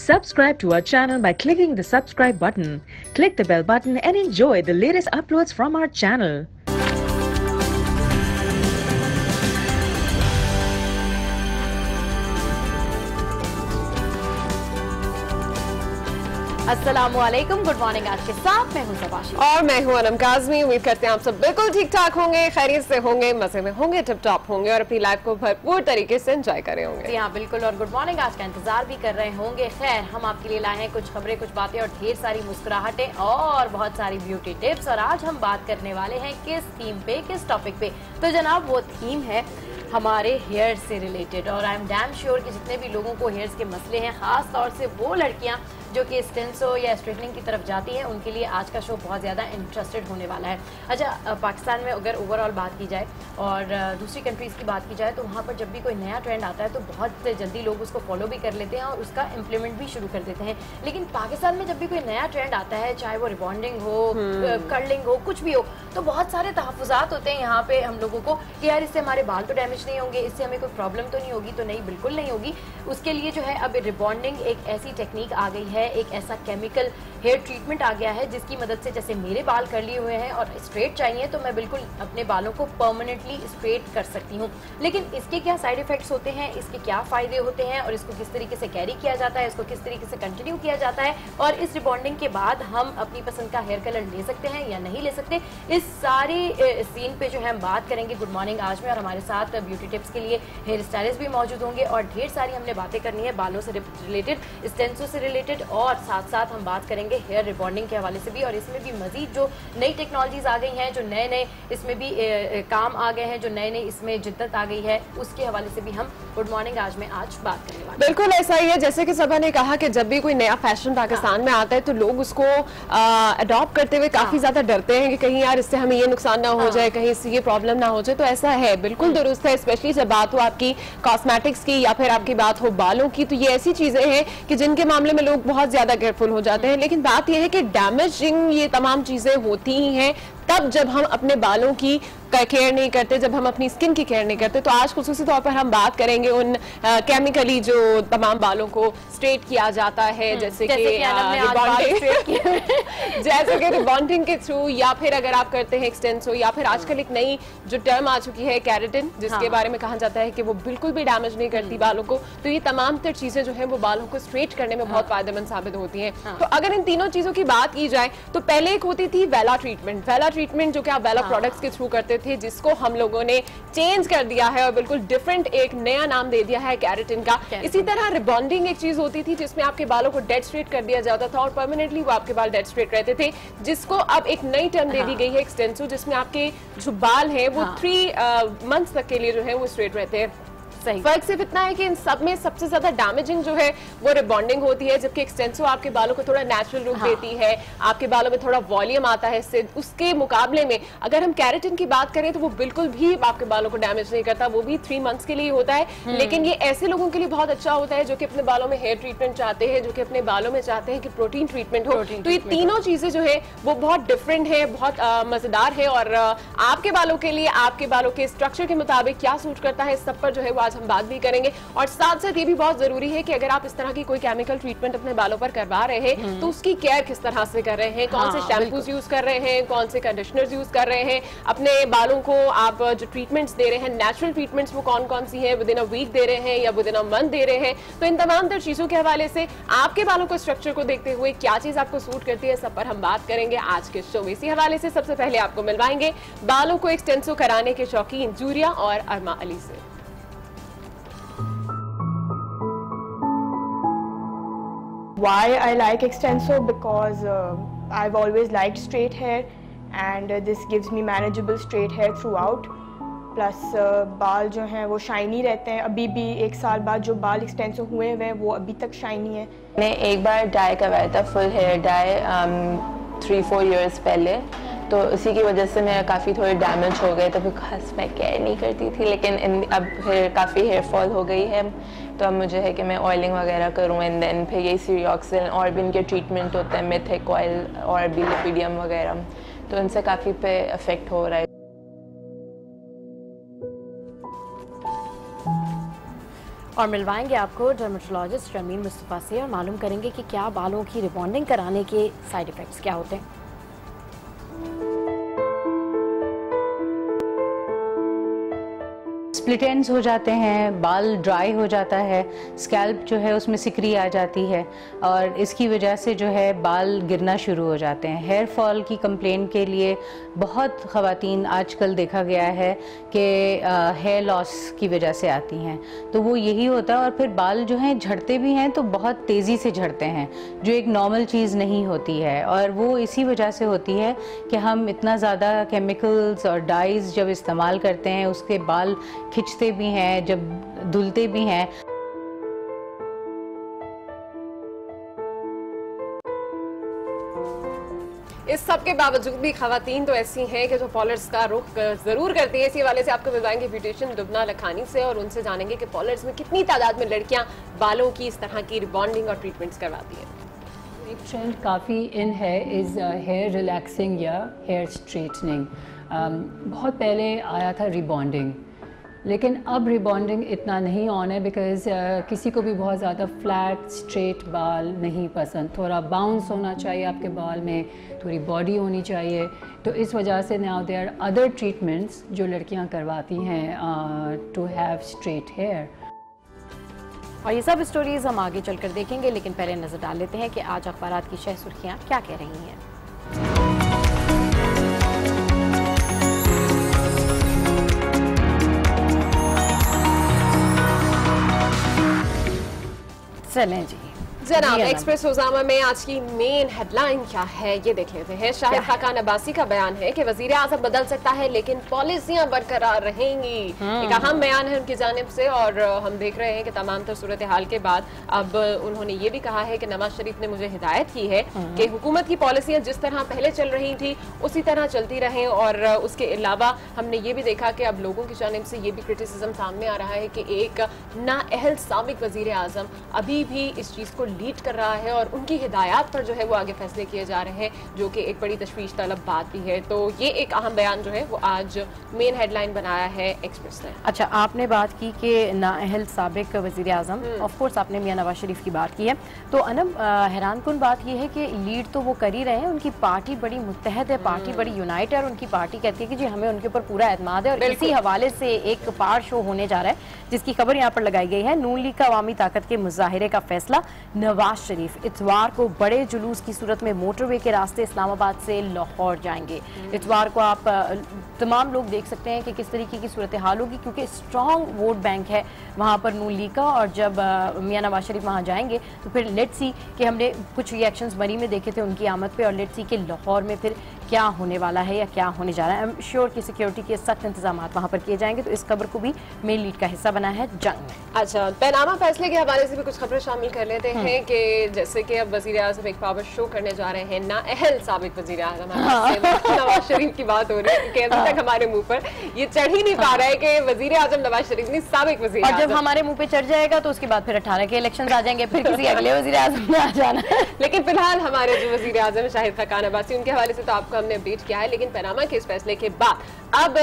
Subscribe to our channel by clicking the subscribe button. Click the bell button and enjoy the latest uploads from our channel. अस्सलामुअलैकुम, good morning. आज के साथ मैं हूं सबाशी और मैं हूं अनम काज़मी। उम्मीद करते हैं आप सब बिल्कुल ठीक ठाक होंगे, खैरियत से होंगे, मजे में होंगे, टिप टॉप होंगे और अपनी लाइफ को भरपूर तरीके से एंजॉय कर रहे होंगे। हाँ बिल्कुल, और गुड मॉर्निंग आज का इंतजार भी कर रहे होंगे। खैर, हम आपके लिए लाए हैं कुछ खबरें, कुछ बातें और ढेर सारी मुस्कुराहटें और बहुत सारी ब्यूटी टिप्स। और आज हम बात करने वाले हैं किस थीम पे, किस टॉपिक पे। तो जनाब वो थीम है हमारे हेयर से रिलेटेड। और आई एम डैम श्योर कि जितने भी लोगों को हेयर्स के मसले हैं, खास तौर से वो लड़कियां जो कि स्टेंसो या स्ट्रेटनिंग की तरफ जाती हैं, उनके लिए आज का शो बहुत ज़्यादा इंटरेस्टेड होने वाला है। अच्छा, पाकिस्तान में अगर ओवरऑल बात की जाए और दूसरी कंट्रीज़ की बात की जाए तो वहाँ पर जब भी कोई नया ट्रेंड आता है तो बहुत जल्दी लोग उसको फॉलो भी कर लेते हैं और उसका इम्प्लीमेंट भी शुरू कर देते हैं। लेकिन पाकिस्तान में जब भी कोई नया ट्रेंड आता है, चाहे वो रिबॉन्डिंग हो, कर्लिंग हो, कुछ भी हो, तो बहुत सारे तहफ़्फ़ुज़ात होते हैं यहाँ पे हम लोगों को कि यार इससे हमारे बाल तो डैमेज नहीं होंगे, इससे हमें कोई प्रॉब्लम तो नहीं होगी। तो नहीं, बिल्कुल नहीं होगी। उसके लिए जो है अब रिबॉन्डिंग एक ऐसी टेक्निक आ गई है, एक ऐसा केमिकल हेयर ट्रीटमेंट आ गया है जिसकी मदद से, जैसे मेरे बाल कर्ली हुए हैं और स्ट्रेट चाहिए, तो मैं बिल्कुल अपने बालों को परमानेंटली स्ट्रेट कर सकती हूँ। लेकिन इसके क्या साइड इफेक्ट्स होते हैं, इसके क्या फ़ायदे होते हैं और इसको किस तरीके से कैरी किया जाता है, इसको किस तरीके से कंटिन्यू किया जाता है, और इस रिबॉन्डिंग के बाद हम अपनी पसंद का हेयर कलर ले सकते हैं या नहीं ले सकते, इस सारी सीन पे जो है हम बात करेंगे गुड मॉर्निंग आज में। और हमारे साथ ब्यूटी टिप्स के लिए हेयर स्टाइलिस्ट भी मौजूद होंगे और ढेर सारी हमने बातें करनी है बालों से रिलेटेड, स्टेंसो से रिलेटेड, और साथ साथ हम बात करेंगे हेयर रिबॉन्डिंग के हवाले से भी। और इसमें भी मजीद जो नई टेक्नोलॉजीज आ गई हैं, जो नए नए इसमें भी काम आ गए हैं, जो नए नए इसमें जिद्दत आ गई है, उसके हवाले से भी हम गुड मॉर्निंग आज में आज बात करने वाले हैं। बिल्कुल ऐसा ही है, जैसे कि सबा ने कहा कि जब भी कोई नया फैशन पाकिस्तान में आता है तो लोग उसको अडॉप्ट करते हुए काफी ज्यादा डरते हैं कि कहीं यार इससे हमें ये नुकसान ना हो जाए, कहीं इससे ये प्रॉब्लम ना हो जाए। तो ऐसा है, बिल्कुल दुरुस्त है। स्पेशली जब बात हो आपकी कॉस्मेटिक्स की या फिर आपकी बात हो बालों की, तो ये ऐसी चीजें हैं कि जिनके मामले में लोग बहुत ज्यादा केयरफुल हो जाते हैं। लेकिन बात यह है कि डैमेजिंग ये तमाम चीजें होती ही हैं तब जब हम अपने बालों की केयर नहीं करते, जब हम अपनी स्किन की केयर नहीं करते। तो आज खुसूसी तौर पर हम बात करेंगे उन केमिकली जो तमाम बालों को स्ट्रेट किया जाता है, जैसे कि रिबॉन्डिंग के थ्रू, या फिर अगर आप करते हैं एक्सटेंसो, या फिर आजकल एक नई जो टर्म आ चुकी है केराटिन, जिसके बारे में कहा जाता है कि वो बिल्कुल भी डैमेज नहीं करती बालों को। तो ये तमाम तर चीजें जो है वो बालों को स्ट्रेट करने में बहुत फायदेमंद साबित होती है। तो अगर इन तीनों चीजों की बात की जाए तो पहले एक होती थी वेला ट्रीटमेंट। वेला ट्रीटमेंट जो कि आप वेला प्रोडक्ट्स के थ्रू करते थे, जिसको हम लोगों ने चेंज कर दिया है और बिल्कुल डिफरेंट एक नया नाम दे दिया है केराटिन का। इसी तरह रिबॉन्डिंग एक चीज होती थी जिसमें आपके बालों को डेड स्ट्रेट कर दिया जाता था और परमानेंटली वो आपके बाल डेड स्ट्रेट रहते थे, जिसको अब एक नई टर्म दे दी गई है एक्सटेंसो, जिसमें आपके जो बाल हैं वो 3 मंथ्स तक के लिए जो है वो स्ट्रेट रहते हैं। फर्क सिर्फ इतना है कि इन सब में सबसे ज्यादा डैमेजिंग जो है वो रिबॉन्डिंग होती है, जबकि एक्सटेंसो आपके बालों को थोड़ा नेचुरल लुक देती है, आपके बालों में थोड़ा वॉल्यूम आता है इससे। उसके मुकाबले में अगर हम केराटिन की बात करें तो वो बिल्कुल भी आपके बालों को डैमेज नहीं करता, वो भी 3 मंथ्स के लिए होता है। लेकिन ये ऐसे लोगों के लिए बहुत अच्छा होता है जो कि अपने बालों में हेयर ट्रीटमेंट चाहते हैं, जो कि अपने बालों में चाहते हैं कि प्रोटीन ट्रीटमेंट हो। तो ये तीनों चीजें जो है वो बहुत डिफरेंट है, बहुत मजेदार है, और आपके बालों के लिए, आपके बालों के स्ट्रक्चर के मुताबिक क्या सूट करता है, इस सब पर जो है वो आज हम बात भी करेंगे। और साथ साथ ये भी बहुत जरूरी है कि अगर आप इस तरह की कोई केमिकल ट्रीटमेंट अपने बालों पर करवा रहे हैं तो उसकी केयर किस तरह से कर रहे हैं, कौन से शैम्पूज यूज कर रहे हैं, कौन से कंडीशनर्स यूज कर रहे हैं, अपने बालों को आप जो ट्रीटमेंट्स दे रहे हैं, नेचुरल ट्रीटमेंट्स वो कौन कौन सी है, विद इन अ वीक दे रहे हैं या विद इन अ मंथ दे रहे हैं। तो इन तमाम तर चीजों के हवाले से आपके बालों को स्ट्रक्चर को देखते हुए क्या चीज आपको सूट करती है, सब पर हम बात करेंगे आज के शो में। इसी हवाले से सबसे पहले आपको मिलवाएंगे बालों को एक्सटेंसो कराने के शौकीन जूरिया और अरमा अली से। Why I like extenso? Because I've always liked straight hair and this gives me manageable straight hair throughout. Plus बाल जो हैं वो शाइनी रहते हैं, अभी भी 1 साल बाद जो बाल एक्सटेंसो हुए हैं वो अभी तक शाइनी है। मैंने एक बार डाई करवाया था, फुल हेयर डाई 3-4 इयर्स पहले, तो उसी की वजह से मेरा काफ़ी थोड़े डैमेज हो गए, तो फिर खास मैं केयर नहीं करती थी। लेकिन अब फिर काफ़ी हेयर फॉल हो गई है, तो अब मुझे है कि मैं ऑयलिंग वगैरह करूँ, एंड देन फिर ये सीरियोक्सिन और भी इनके ट्रीटमेंट होता है, मिथिक ऑयल और भी लिपिडियम वगैरह, तो इनसे काफ़ी पे अफेक्ट हो रहा है। और मिलवाएंगे आपको डर्मेटोलॉजिस्ट रमीन मुस्तफ़ा से और मालूम करेंगे कि क्या बालों की रिबॉन्डिंग कराने के साइड इफ़ेक्ट्स क्या होते हैं। स्प्लिट एंड्स हो जाते हैं, बाल ड्राई हो जाता है, स्कैल्प जो है उसमें सिकरी आ जाती है और इसकी वजह से जो है बाल गिरना शुरू हो जाते हैं। हेयर फॉल की कंप्लेन के लिए बहुत ख़वातीन आजकल देखा गया है कि हेयर लॉस की वजह से आती हैं, तो वो यही होता है। और फिर बाल जो हैं झड़ते भी हैं तो बहुत तेज़ी से झड़ते हैं, जो एक नॉर्मल चीज़ नहीं होती है, और वो इसी वजह से होती है कि हम इतना ज़्यादा केमिकल्स और डाइज़ जब इस्तेमाल करते हैं, उसके बाल खिंचते भी हैं, जब धुलते भी हैं। इस सब के बावजूद भी खवातीन तो ऐसी हैं कि जो पॉलर्स का रुख जरूर करती है। इसी वाले से आपको मिलवाएंगे ब्यूटिशियन लुबना लखानी से और उनसे जानेंगे कि पॉलर्स में कितनी तादाद में लड़कियां बालों की इस तरह की रिबॉन्डिंग और ट्रीटमेंट्स करवाती हैं। एक ट्रेंड काफ़ी इन है इज़ हेयर रिलैक्सिंग या हेयर स्ट्रेटनिंग। बहुत पहले आया था रिबॉन्डिंग, लेकिन अब रिबॉन्डिंग इतना नहीं ऑन है बिकॉज़ किसी को भी बहुत ज़्यादा फ्लैट स्ट्रेट बाल नहीं पसंद, थोड़ा बाउंस होना चाहिए आपके बाल में, थोड़ी बॉडी होनी चाहिए। तो इस वजह से now there are other treatments जो लड़कियां करवाती हैं टू हैव स्ट्रेट हेयर। और ये सब स्टोरीज हम आगे चलकर देखेंगे, लेकिन पहले नजर डाल लेते हैं कि आज अखबारात की शह सुर्खियां क्या कह रही हैं। चलें जी जनाब, एक्सप्रेस रोज़नामा में आज की मेन हेडलाइन क्या है ये देख लेते हैं। शाहिद खाकान अब्बासी का बयान है कि वज़ीर आज़म बदल सकता है लेकिन पॉलिसियां बरकरार रहेंगी। एक अहम बयान है उनकी जानिब से और हम देख रहे हैं कि तमाम तर सूरत हाल के बाद अब उन्होंने ये भी कहा है कि नवाज शरीफ ने मुझे हिदायत की है कि हुकूमत की पॉलिसियां जिस तरह पहले चल रही थी उसी तरह चलती रहें। और उसके अलावा हमने ये भी देखा कि अब लोगों की जानिब से ये भी क्रिटिसिज्म सामने आ रहा है कि एक नाअहल साबिक वज़ीर आज़म अभी भी इस चीज़ को लीड कर रहा है और उनकी हिदायत पर जो है वो आगे फैसले किए जा रहे हैं, जो कि एक बड़ी तशवीश तलब बात भी है। तो ये एक अहम बयान जो है वो आज मेन हेडलाइन बनाया है एक्सप्रेस ने। अच्छा, आपने बात की कि नाअहल साबिक वज़ीर आज़म, ऑफ कोर्स आपने मियां नवाज शरीफ की बात की है, तो अनब हैरान कुन बात यह है कि लीड तो वो कर ही रहे हैं, उनकी पार्टी बड़ी मुत्तहद है, पार्टी बड़ी यूनाइट है और उनकी पार्टी कहती है कि जी हमें उनके ऊपर पूरा एतमाद है। और इसी हवाले से एक पार शो होने जा रहा है जिसकी खबर यहाँ पर लगाई गई है। नून लीग का अवामी ताकत के मुजाहिरे का फैसला, नवाज शरीफ इतवार को बड़े जुलूस की सूरत में मोटरवे के रास्ते इस्लामाबाद से लाहौर जाएंगे। इतवार को आप तमाम लोग देख सकते हैं कि किस तरीके की सूरत हाल होगी, क्योंकि स्ट्रॉन्ग वोट बैंक है वहाँ पर नून लीग का। और जब मियां नवाज शरीफ वहाँ जाएंगे तो फिर लेट्स सी कि हमने कुछ रिएक्शंस मरी में देखे थे उनकी आमद पे, और लेट्स सी कि लाहौर में फिर क्या होने वाला है या क्या होने जा रहा है। आई एम श्योर कि सिक्योरिटी के सख्त इंतजाम वहाँ पर किए जाएंगे। तो इस खबर को भी मेन लीड का हिस्सा बना है जंग में। अच्छा, पैनामा फैसले के हवाले से भी कुछ खबरें शामिल कर लेते हैं कि जैसे कि अब वज़ीर आज़म एक पावर शो करने जा रहे हैं। नाअहल साबिक वज़ीर आज़म नवाज शरीफ की बात हो रही है क्योंकि अभी तक हमारे मुंह पर ये चढ़ ही नहीं पा रहा है कि वज़ीर आज़म नवाज शरीफ ने साबिक वज़ीर आज़म। और जब हमारे मुंह पे चढ़ जाएगा तो उसके बाद फिर 18 के इलेक्शन आ जाएंगे, फिर किसी अगले वज़ीर आज़म में आ जाना। लेकिन फिलहाल हमारे जो वज़ीर आज़म शाहिद खाकान अब्बासी, उनके हवाले से तो आपको हमने अपडेट किया है। लेकिन पैनामा के इस फैसले के बाद अब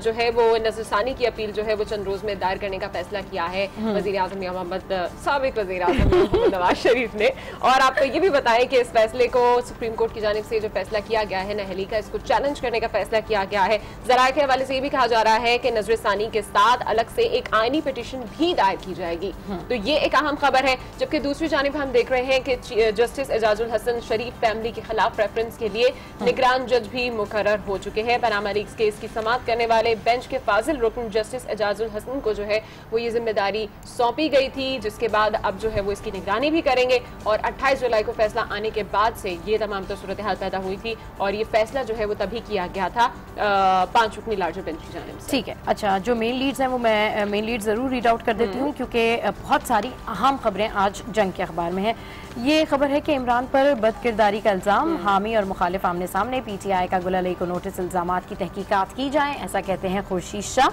जो है वो नजरसानी की अपील जो है वो चंद रोज में दायर करने का फैसला किया है वज़ीर आज़म मोहम्मद साबिक वज़ीर आज़म नवाज शरीफ ने। और आपको ये भी बताएं कि इस फैसले को सुप्रीम कोर्ट की जानिब से जो फैसला किया गया है नहली का, इसको चैलेंज करने का फैसला किया गया है। ज़राए के हवाले से ये भी कहा जा रहा है कि नजरसानी के साथ अलग से एक आईनी पिटीशन भी दायर की जाएगी। तो ये एक अहम खबर है। जबकि दूसरी जानिब हम देख रहे हैं कि जस्टिस एजाजुल हसन शरीफ फैमिली के खिलाफ रेफरेंस के लिए निगरान जज भी मुकर्रर हो चुके हैं। पैनामा लीक्स केस की समाअत करने वाले बेंच के फाजिल रुकन जस्टिस एजाजुल हसन को जो है वो ये जिम्मेदारी सौंपी गई थी, जिसके बाद अब जो है वो इसकी निगरानी भी करेंगे। और 28 जुलाई को फैसला आने के बाद से ये तमाम तो सूरत हाल पैदा हुई थी और ये फैसला जो है वो तभी किया गया था 5 रुकनी लार्जर बेंच की जानिब से। ठीक है। अच्छा, जो मेन लीड्स हैं वो मैं मेन लीड जरूर रीड आउट कर देती हूँ क्योंकि बहुत सारी अहम खबरें आज जंग के अखबार में है। ये खबर है कि इमरान पर बदकिरदारी का इल्जाम, हामी और मुखालिफ आमने सामने, PTI का गुल अली को नोटिस, इल्जामात की तहकीकात की जाए, ऐसा कहते हैं खुर्शीद शाह।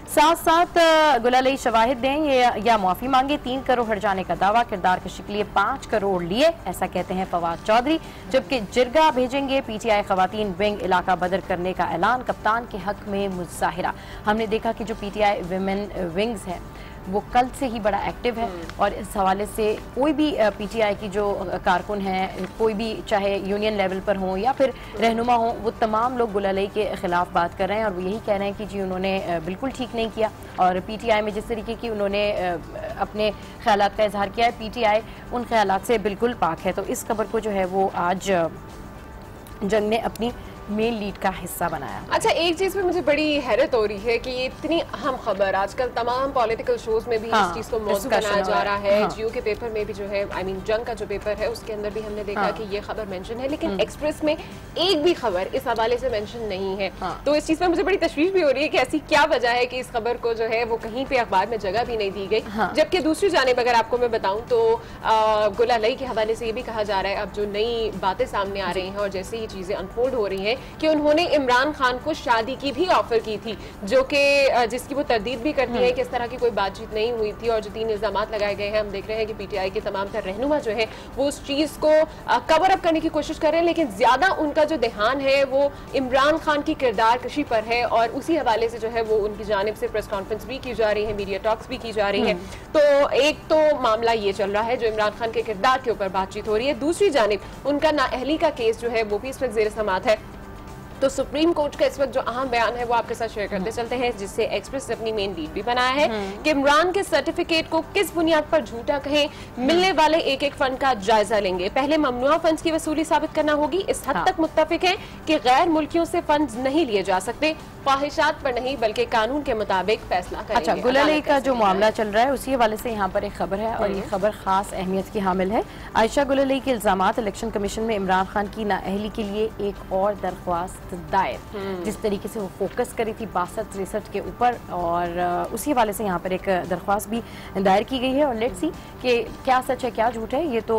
साथ साथ गुल अली शवाहिद दें या मुआफ़ी मांगे, 3 करोड़ हट जाने का दावा, किरदार कशी के लिए 5 करोड़ लिए, ऐसा कहते हैं फवाद चौधरी। जबकि जिरगा भेजेंगे PTI खवातीन विंग, इलाका बदर करने का ऐलान, कप्तान के हक में मुजाहिरा। हमने देखा कि जो PTI विमेन विंग्स हैं वो कल से ही बड़ा एक्टिव है और इस हवाले से कोई भी PTI की जो कारकुन हैं, कोई भी चाहे यूनियन लेवल पर हो या फिर रहनुमा हो, वो तमाम लोग गुलालई के खिलाफ बात कर रहे हैं और वो यही कह रहे हैं कि जी उन्होंने बिल्कुल ठीक नहीं किया। और PTI में जिस तरीके की उन्होंने अपने ख्यालात का इजहार किया है, PTI उन ख्यालात से बिल्कुल पाक है। तो इस खबर को जो है वो आज जंग ने अपनी मेन लीड का हिस्सा बनाया। अच्छा, एक चीज पे मुझे बड़ी हैरत हो रही है कि ये इतनी अहम खबर आजकल तमाम पॉलिटिकल शोज में भी इस चीज को मौजू बनाया जा रहा है। जियो के पेपर में भी जो है, आई मीन जंग का जो पेपर है उसके अंदर भी हमने देखा कि ये खबर मेंशन है, लेकिन एक्सप्रेस में एक भी खबर इस हवाले से मेंशन नहीं है। तो इस चीज पे मुझे बड़ी तशवीश भी हो रही है कि ऐसी क्या वजह है कि इस खबर को जो है वो कहीं पे अखबार में जगह भी नहीं दी गई। जबकि दूसरी जानिब अगर आपको मैं बताऊं तो गुलालई के हवाले से ये भी कहा जा रहा है, अब जो नई बातें सामने आ रही हैं और जैसे ये चीजें अनफोल्ड हो रही हैं, कि उन्होंने इमरान खान को शादी की भी ऑफर की थी, जो कि जिसकी वो तरदीद भी करती है कि इस तरह की कोई बातचीत नहीं हुई थी। और जो 3 इल्जामात लगाए गए हैं, हम देख रहे हैं कि PTI के तमाम तर रहनुमा जो है वो उस चीज को कवर अप करने की कोशिश कर रहे हैं, लेकिन ज्यादा उनका जो ध्यान है वो इमरान खान की किरदार कशी पर है और उसी हवाले से जो है वो उनकी जानिब से प्रेस कॉन्फ्रेंस भी की जा रही है, मीडिया टॉक्स भी की जा रही है। तो एक तो मामला ये चल रहा है जो इमरान खान के किरदार के ऊपर बातचीत हो रही है, दूसरी जानिब उनका नाअहली का केस जो है वो भी इस वक्त ज़ेर समाअत है। तो सुप्रीम कोर्ट का इस वक्त जो अहम बयान है वो आपके साथ शेयर करते चलते हैं, जिससे एक्सप्रेस ने अपनी मेन लीड भी बनाया है कि इमरान के सर्टिफिकेट को किस बुनियाद पर झूठा कहें, मिलने वाले एक एक फंड का जायजा लेंगे, पहले ममनुआ फंड्स की वसूली साबित करना होगी। इस हद तक मुत्तफिक है कि गैर मुल्कियों से फंड्स नहीं लिए जा सकते, ख्वाहिशात पर नहीं बल्कि कानून के मुताबिक फैसला करेंगे। अच्छा, गुलालई का जो मामला चल रहा है उसी हवाले से यहाँ पर एक खबर है और ये खबर खास अहमियत की हामिल है। आयशा गुलालई के इल्जामात, इलेक्शन कमीशन में इमरान खान की नाअहली के लिए एक और दरख्वास्त दायर। जिस तरीके से वो फोकस करी थी 62-63 के ऊपर और उसी हवाले से यहाँ पर एक दरख्वास्त भी दायर की गई है और लेट्स सी कि क्या सच है क्या झूठ है, ये तो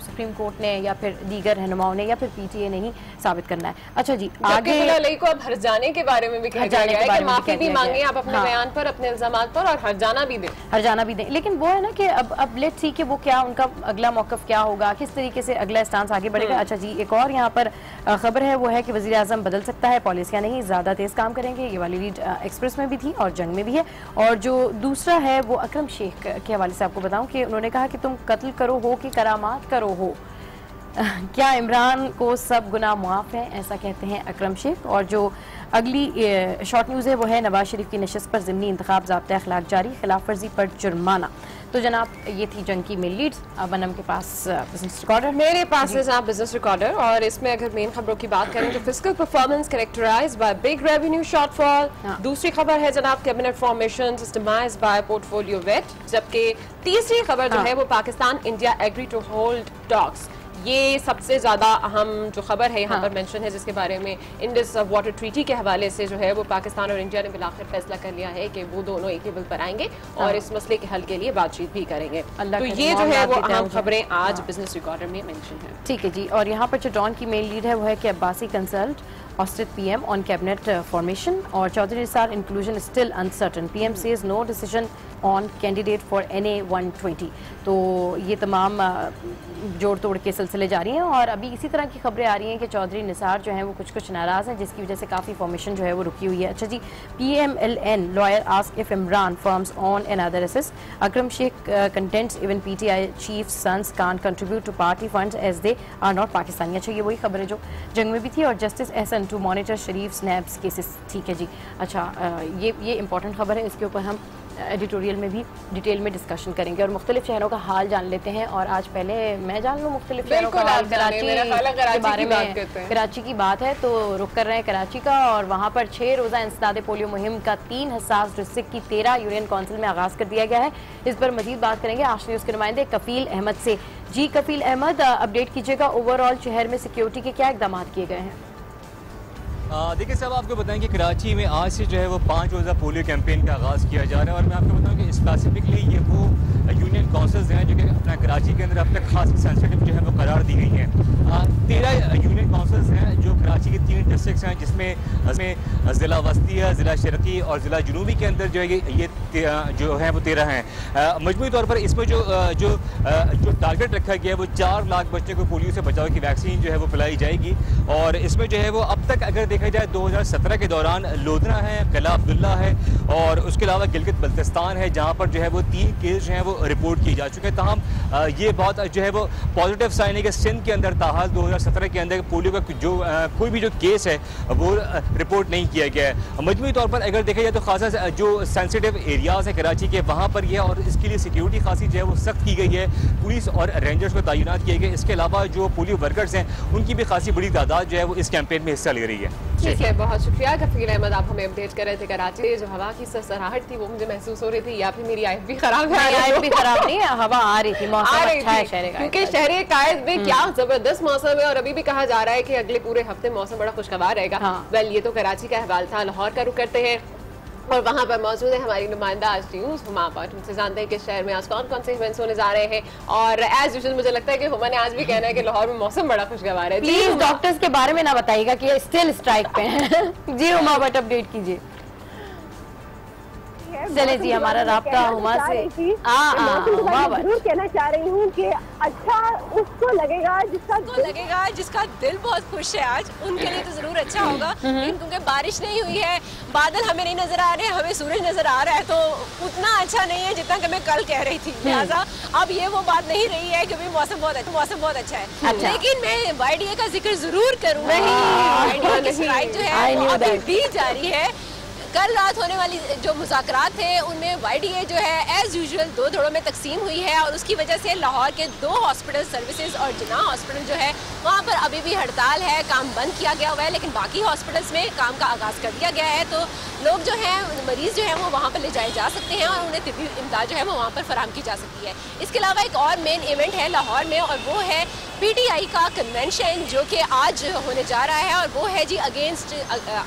सुप्रीम कोर्ट ने या फिर दीगर रहनुमाओं ने या फिर PTA ने ही साबित करना है। अच्छा जी, आगे गुलालई को अब हर जाने के बारे में भी कहा गया है कि माफी भी मांगे आप अपने बयान पर, अपने इल्जामात पर, और हर जाना भी दें। लेकिन वो है ना कि अब लेट्स सी कि वो क्या उनका अगला मौकफ क्या होगा, किस तरीके से अगला स्टांस आगे बढ़ेगा। अच्छा जी, एक और यहाँ पर खबर है वो है कि वज़ीर आज़म बदल सकता है, पॉलिसियाँ नहीं ज्यादा तेज काम करेंगे। ये वाली लीड एक्सप्रेस में भी थी और जंग में भी है। और जो दूसरा है वो अकरम शेख के हवाले से आपको बताऊं कि उन्होंने कहा कि तुम कत्ल करो हो कि करामात करो हो, क्या इमरान को सब गुनाह मुआफ है, ऐसा कहते हैं अकरम शेख। और जो अगली शॉर्ट न्यूज़ है वो है नवाज शरीफ की नशस्त पर ज़िमनी इंतखाब ज़ाब्ता अखलाक जारी, खिलाफ वर्जी पर जुर्माना। तो जनाब ये थी जंग की मेन लीड्स। अब बनम के पास बिजनेस रिकॉर्डर, मेरे पास है जनाब बिजनेस रिकॉर्डर, और इसमें अगर मेन खबरों की बात करें तो fiscal performance characterised by big revenue shortfall. दूसरी खबर है जनाब cabinet formation systemised by portfolio wait. जबकि तीसरी खबर जो है वो Pakistan India agree to hold talks. ये सबसे ज्यादा अहम जो खबर है यहाँ पर मेंशन है, जिसके बारे में इंडस वाटर ट्रीटी के हवाले से जो है वो पाकिस्तान और इंडिया ने बिलाखिर फैसला कर लिया है कि वो दोनों एक टेबल पर आएंगे और इस मसले के हल के लिए बातचीत भी करेंगे। तो ये जो है वो अहम खबरें आज बिजनेस रिकॉर्डर में मेंशन है। ठीक है जी। और यहाँ पर जो डॉन की मेन लीड है वो है कि Abbasi consult Hosted PM on cabinet formation और Chaudhary Nisar inclusion still uncertain. PM says no decision on candidate for NA 120. तो ये तमाम जोड़ तोड़ के सिलसिले जारी हैं और अभी इसी तरह की खबरें आ रही हैं कि चौधरी निसार जो हैं वो कुछ नाराज़ हैं, जिसकी वजह से काफ़ी फॉर्मेशन जो है वो रुकी हुई है। अच्छा जी, PMLN lawyer asked if Imran firms on another assist. Akram Sheikh contends even PTI chief's sons can't contribute to party funds as they are not Pakistani. अच्छा, ये वही खबर है जो जंग में भी थी। और justice Ehsan to monitor Sharif snaps cases. ठीक है जी। अच्छा, ये इंपॉर्टेंट खबर है, इसके ऊपर हम एडिटोरियल में भी डिटेल में डिस्कशन करेंगे और मुख्तलिफ शहरों का हाल जान लेते हैं। और आज पहले मैं जान लूँ मुख्तलिफ शहरों का हाल। कराची के बारे में, कराची की बात है तो रुख कर रहे हैं कराची का। और वहाँ पर 6 रोज़ा इंसदाद पोलियो मुहिम का 3 हसास डिस्ट्रिक्ट की 13 यूनियन काउंसिल में आगाज़ कर दिया गया है। इस पर मजीद बात करेंगे आज न्यूज़ के नुमाइंदे कफील अहमद से। जी कफील अहमद, अपडेट कीजिएगा, ओवरऑल शहर में सिक्योरिटी के क्या इकदाम किए गए हैं? देखिए साहब, आपको बताएं कि कराची में आज से जो है वो 5 रोज़ा पोलियो कैंपेन का आगाज़ किया जा रहा है। और मैं आपको बताऊं कि स्पेसिफिकली ये वो यूनियन काउंसिल्स हैं जो कि अपना कराची के अंदर अब तक खास सेंसिटिव जो है वो करार दी गई हैं। 13 यूनियन काउंसिल्स हैं जो कराची की 3 डिस्ट्रिक्ट हैं, जिसमें ज़िला वस्ती है, ज़िला शर्क़ी और ज़िला जनूबी के अंदर जो है ये जो है वो 13 हैं। मजमूई तौर पर इसमें जो टारगेट रखा गया है वो 4 लाख बच्चों को पोलियो से बचाव की वैक्सीन जो है वो पिलाई जाएगी। और इसमें जो है वो अब तक अगर देखा जाए 2017 के दौरान लोधना है, कला अब्दुल्ला है और उसके अलावा गिलगित बल्तिस्तान है, जहाँ पर जो है वो 3 केस जो हैं वो रिपोर्ट किए जा चुके हैं। ताहम ये बात जो है वो पॉजिटिव साइन है कि सिंध के अंदर ताहाल 2017 के अंदर पोलियो का जो कोई भी जो केस है वो रिपोर्ट नहीं किया गया है। मजमूई तौर पर अगर देखा जाए तो खासा जो सेंसिटिव एरियाज़ है कराची के वहाँ पर यह और इसके लिए सिक्योरिटी खासी जो है वो सख्त की गई है, पुलिस और रेंजर्स को तैनात किए गए। इसके अलावा जो पोलियो वर्कर्स हैं उनकी भी खासी बड़ी तादाद जो है वो इस कैंपेन में हिस्सा ले रही है। ठीक है, बहुत शुक्रिया गफीर अहमद, आप हमें अपडेट कर रहे थे। कराची जो हवा की सरसराहट थी वो मुझे महसूस हो रही थी, या फिर मेरी आइफ भी खराब है? आइफ भी खराब नहीं है, हवा आ रही थी, मौसम अच्छा है शहर का, क्योंकि शहर कायद में क्या जबरदस्त मौसम है और अभी भी कहा जा रहा है कि अगले पूरे हफ्ते मौसम बड़ा खुशगवार रहेगा। वेल, ये तो कराची का अहवाल था। लाहौर का रुख करते हैं और वहाँ पर मौजूद है हमारी नुमाइंदा आज न्यूज़ हुमा पर। उनसे जानते हैं कि शहर में आज कौन कौन से इवेंट्स होने जा रहे हैं। और एज यूजुअल मुझे लगता है कि हुमा ने आज भी कहना है कि लाहौर में मौसम बड़ा खुशगवार है। प्लीज डॉक्टर्स के बारे में ना बताइएगा कि स्टिल स्ट्राइक पे हैं। जी हुमा बट अपडेट कीजिए। चले जी, हमारा राब्ता हुमा से जरूर कहना चाह रही हूँ कि अच्छा उसको लगेगा जिसका दिल बहुत खुश है आज, उनके लिए तो जरूर अच्छा होगा। लेकिन क्योंकि बारिश नहीं हुई है, बादल हमें नहीं नजर आ रहे हैं, हमें सूरज नजर आ रहा है, तो उतना अच्छा नहीं है जितना कि मैं कल कह रही थी। लिहाजा अब ये वो बात नहीं रही है क्योंकि मौसम बहुत अच्छा है। लेकिन मैं YDA का जिक्र जरूर करूँगी। YDA की स्ट्राइक जो है वो अभी भी जारी है। कल रात होने वाली जो मुज़ाकरात थे उनमें YDA जो है एज यूजुअल 2 धड़ों में तकसीम हुई है और उसकी वजह से लाहौर के 2 हॉस्पिटल सर्विसेज और जिन्ना हॉस्पिटल जो है वहाँ पर अभी भी हड़ताल है, काम बंद किया गया हुआ है। लेकिन बाकी हॉस्पिटल्स में काम का आगाज़ कर दिया गया है, तो लोग जो हैं मरीज़ जो है वो वहाँ पर ले जाए जा सकते हैं और उन्हें तिब्बी इमदाद जो है वो वहाँ पर फराहम की जा सकती है। इसके अलावा एक और मेन इवेंट है लाहौर में और वो है PTI का कन्वेंशन जो कि आज होने जा रहा है और वो है जी अगेंस्ट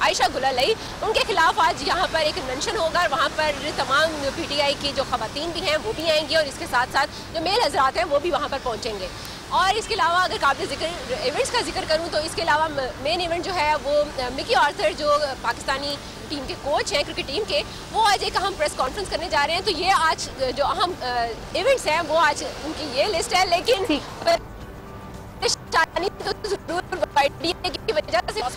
आयशा गुलालई। उनके खिलाफ आज यहाँ पर एक कन्वेंशन होगा और वहाँ पर तमाम PTI की जो खवातीन भी हैं वो भी आएंगी और इसके साथ साथ जो मेल हजरात हैं वो भी वहाँ पर पहुँचेंगे। और इसके अलावा अगर काबिल जिक्र इवेंट्स का जिक्र करूँ तो इसके अलावा मेन इवेंट जो है वो मिकी आर्थर जो पाकिस्तानी टीम के कोच हैं क्रिकेट टीम के, वो आज एक अहम प्रेस कॉन्फ्रेंस करने जा रहे हैं। तो ये आज जो अहम इवेंट्स हैं वो आज उनकी ये लिस्ट है। लेकिन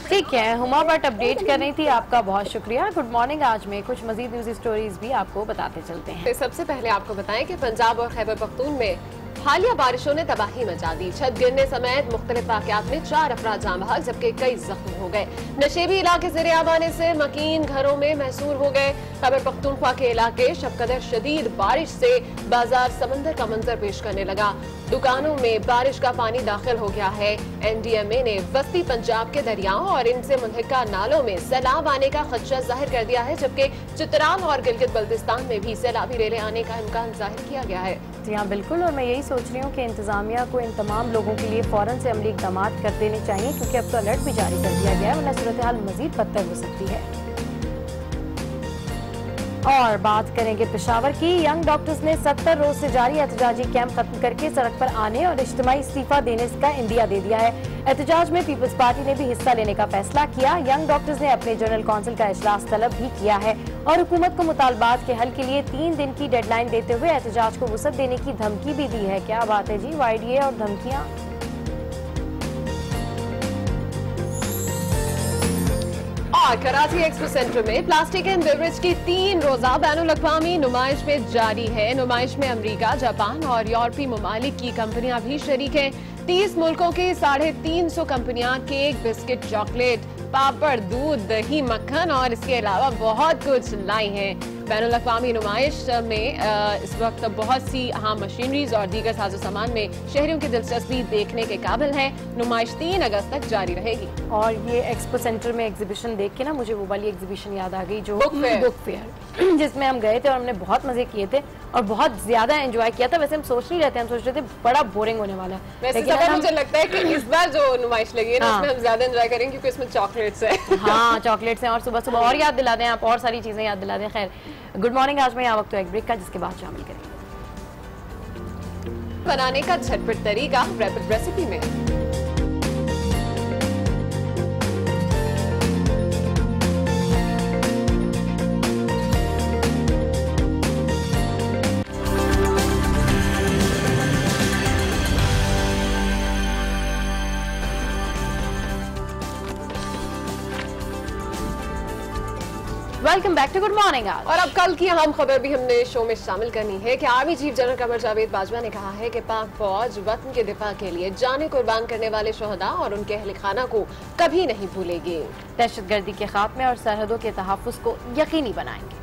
ठीक है, हुमा बट अपडेट कर रही थी, आपका बहुत शुक्रिया। Good morning. आज में कुछ मजीद न्यूज स्टोरीज भी आपको बताते चलते हैं। सबसे पहले आपको बताएं कि पंजाब और खैबर पख्तून में हालिया बारिशों ने तबाही मचा दी। छत गिरने समेत मुख्तलिफ वाक़यात में 4 अफराद जान बहक जबकि कई जख्मी हो गए। नशेबी इलाके ज़ेर-ए-आब आने से मकीन घरों में महसूर हो गए। खैबर पख्तूनख्वा के इलाके शबकदर शदीद बारिश से बाजार समंदर का मंजर पेश करने लगा। दुकानों में बारिश का पानी दाखिल हो गया है। NDMA ने वस्ती पंजाब के दरियाओं और इनसे मुल्हिका नालों में सैलाब आने का खदशा जाहिर कर दिया है, जबकि चित्राल और गिलगित बल्तिस्तान में भी सैलाबी रेले आने का इम्कान जाहिर किया गया है। जी हाँ, बिल्कुल। और मैं यही सोच रही हूँ कि इंतजामिया को इन तमाम लोगों के लिए फ़ौरन से अमली इक़दाम कर देने चाहिए, क्योंकि अब तो अलर्ट भी जारी कर दिया गया है, वरना सूरत हाल मज़ीद बदतर हो सकती है। और बात करेंगे पेशावर की। यंग डॉक्टर्स ने 70 रोज से जारी एहतजाजी कैंप खत्म करके सड़क पर आने और इज्तिमाई इस्तीफा देने का इंदिया दे दिया है। एहतजाज में पीपल्स पार्टी ने भी हिस्सा लेने का फैसला किया। यंग डॉक्टर्स ने अपने जनरल काउंसिल का इजलास तलब भी किया है और हुकूमत को मुतालबात के हल के लिए 3 दिन की डेडलाइन देते हुए एहतजाज को वुसअत देने की धमकी भी दी है। क्या बात है जी, YDA और धमकियाँ। और कराची एक्सपो सेंटर में प्लास्टिक एंड बेवरेज की 3 रोजा बैनुल-अक़वामी नुमाइश में जारी है। नुमाइश में अमेरिका, जापान और यूरोपीय ममालिक की कंपनियां भी शरीक हैं। 30 मुल्कों की 350 कंपनियां केक, बिस्किट, चॉकलेट, पापड़, दूध, दही, मक्खन और इसके अलावा बहुत कुछ लाई हैं। बैनुल-अक़वामी नुमाइश में इस वक्त बहुत सी अहम मशीनरीज और दीगर साजो सामान में शहरियों की दिलचस्पी देखने के काबिल है। नुमाइश 3 अगस्त तक जारी रहेगी। और ये एक्सपो सेंटर में एग्जीबिशन देख के ना मुझे वो वाली एग्जीबिशन याद आ गई जो बुक फेयर जिसमें हम गए थे और हमने बहुत मजे किए थे और बहुत ज्यादा एंजॉय किया था। वैसे हम सोच नहीं रहे थे, हम सोच रहे थे बड़ा बोरिंग होने वाला है। वैसे मुझे लगता है कि इस बार जो नुमाइश लगी है ना उसमें हम ज्यादा एंजॉय करेंगे क्योंकि इसमें चॉकलेट्स है। हाँ, चॉकलेट्स हैं और सुबह सुबह और याद दिला दें आप, और सारी चीजें याद दिला दें। खैर, गुड मॉर्निंग। आज मैं यहाँ वक्त एक ब्रेक का, जिसके बाद शामिल करेंगे। बनाने का झटपट तरीका रैपिड रेसिपी में। Welcome back to good morning Aaj. और अब कल की अहम खबर भी हमने शो में शामिल करनी है कि army chief general Qamar Javed Bajwa ने कहा है कि पाक फौज वतन के दिफा के लिए जाने कुर्बान करने वाले शोहदा और उनके अहल खाना को कभी नहीं भूलेगी। दहशतगर्दी के खात्मे और सरहदों के तहफ्फुज़ को यकीनी बनाएंगे।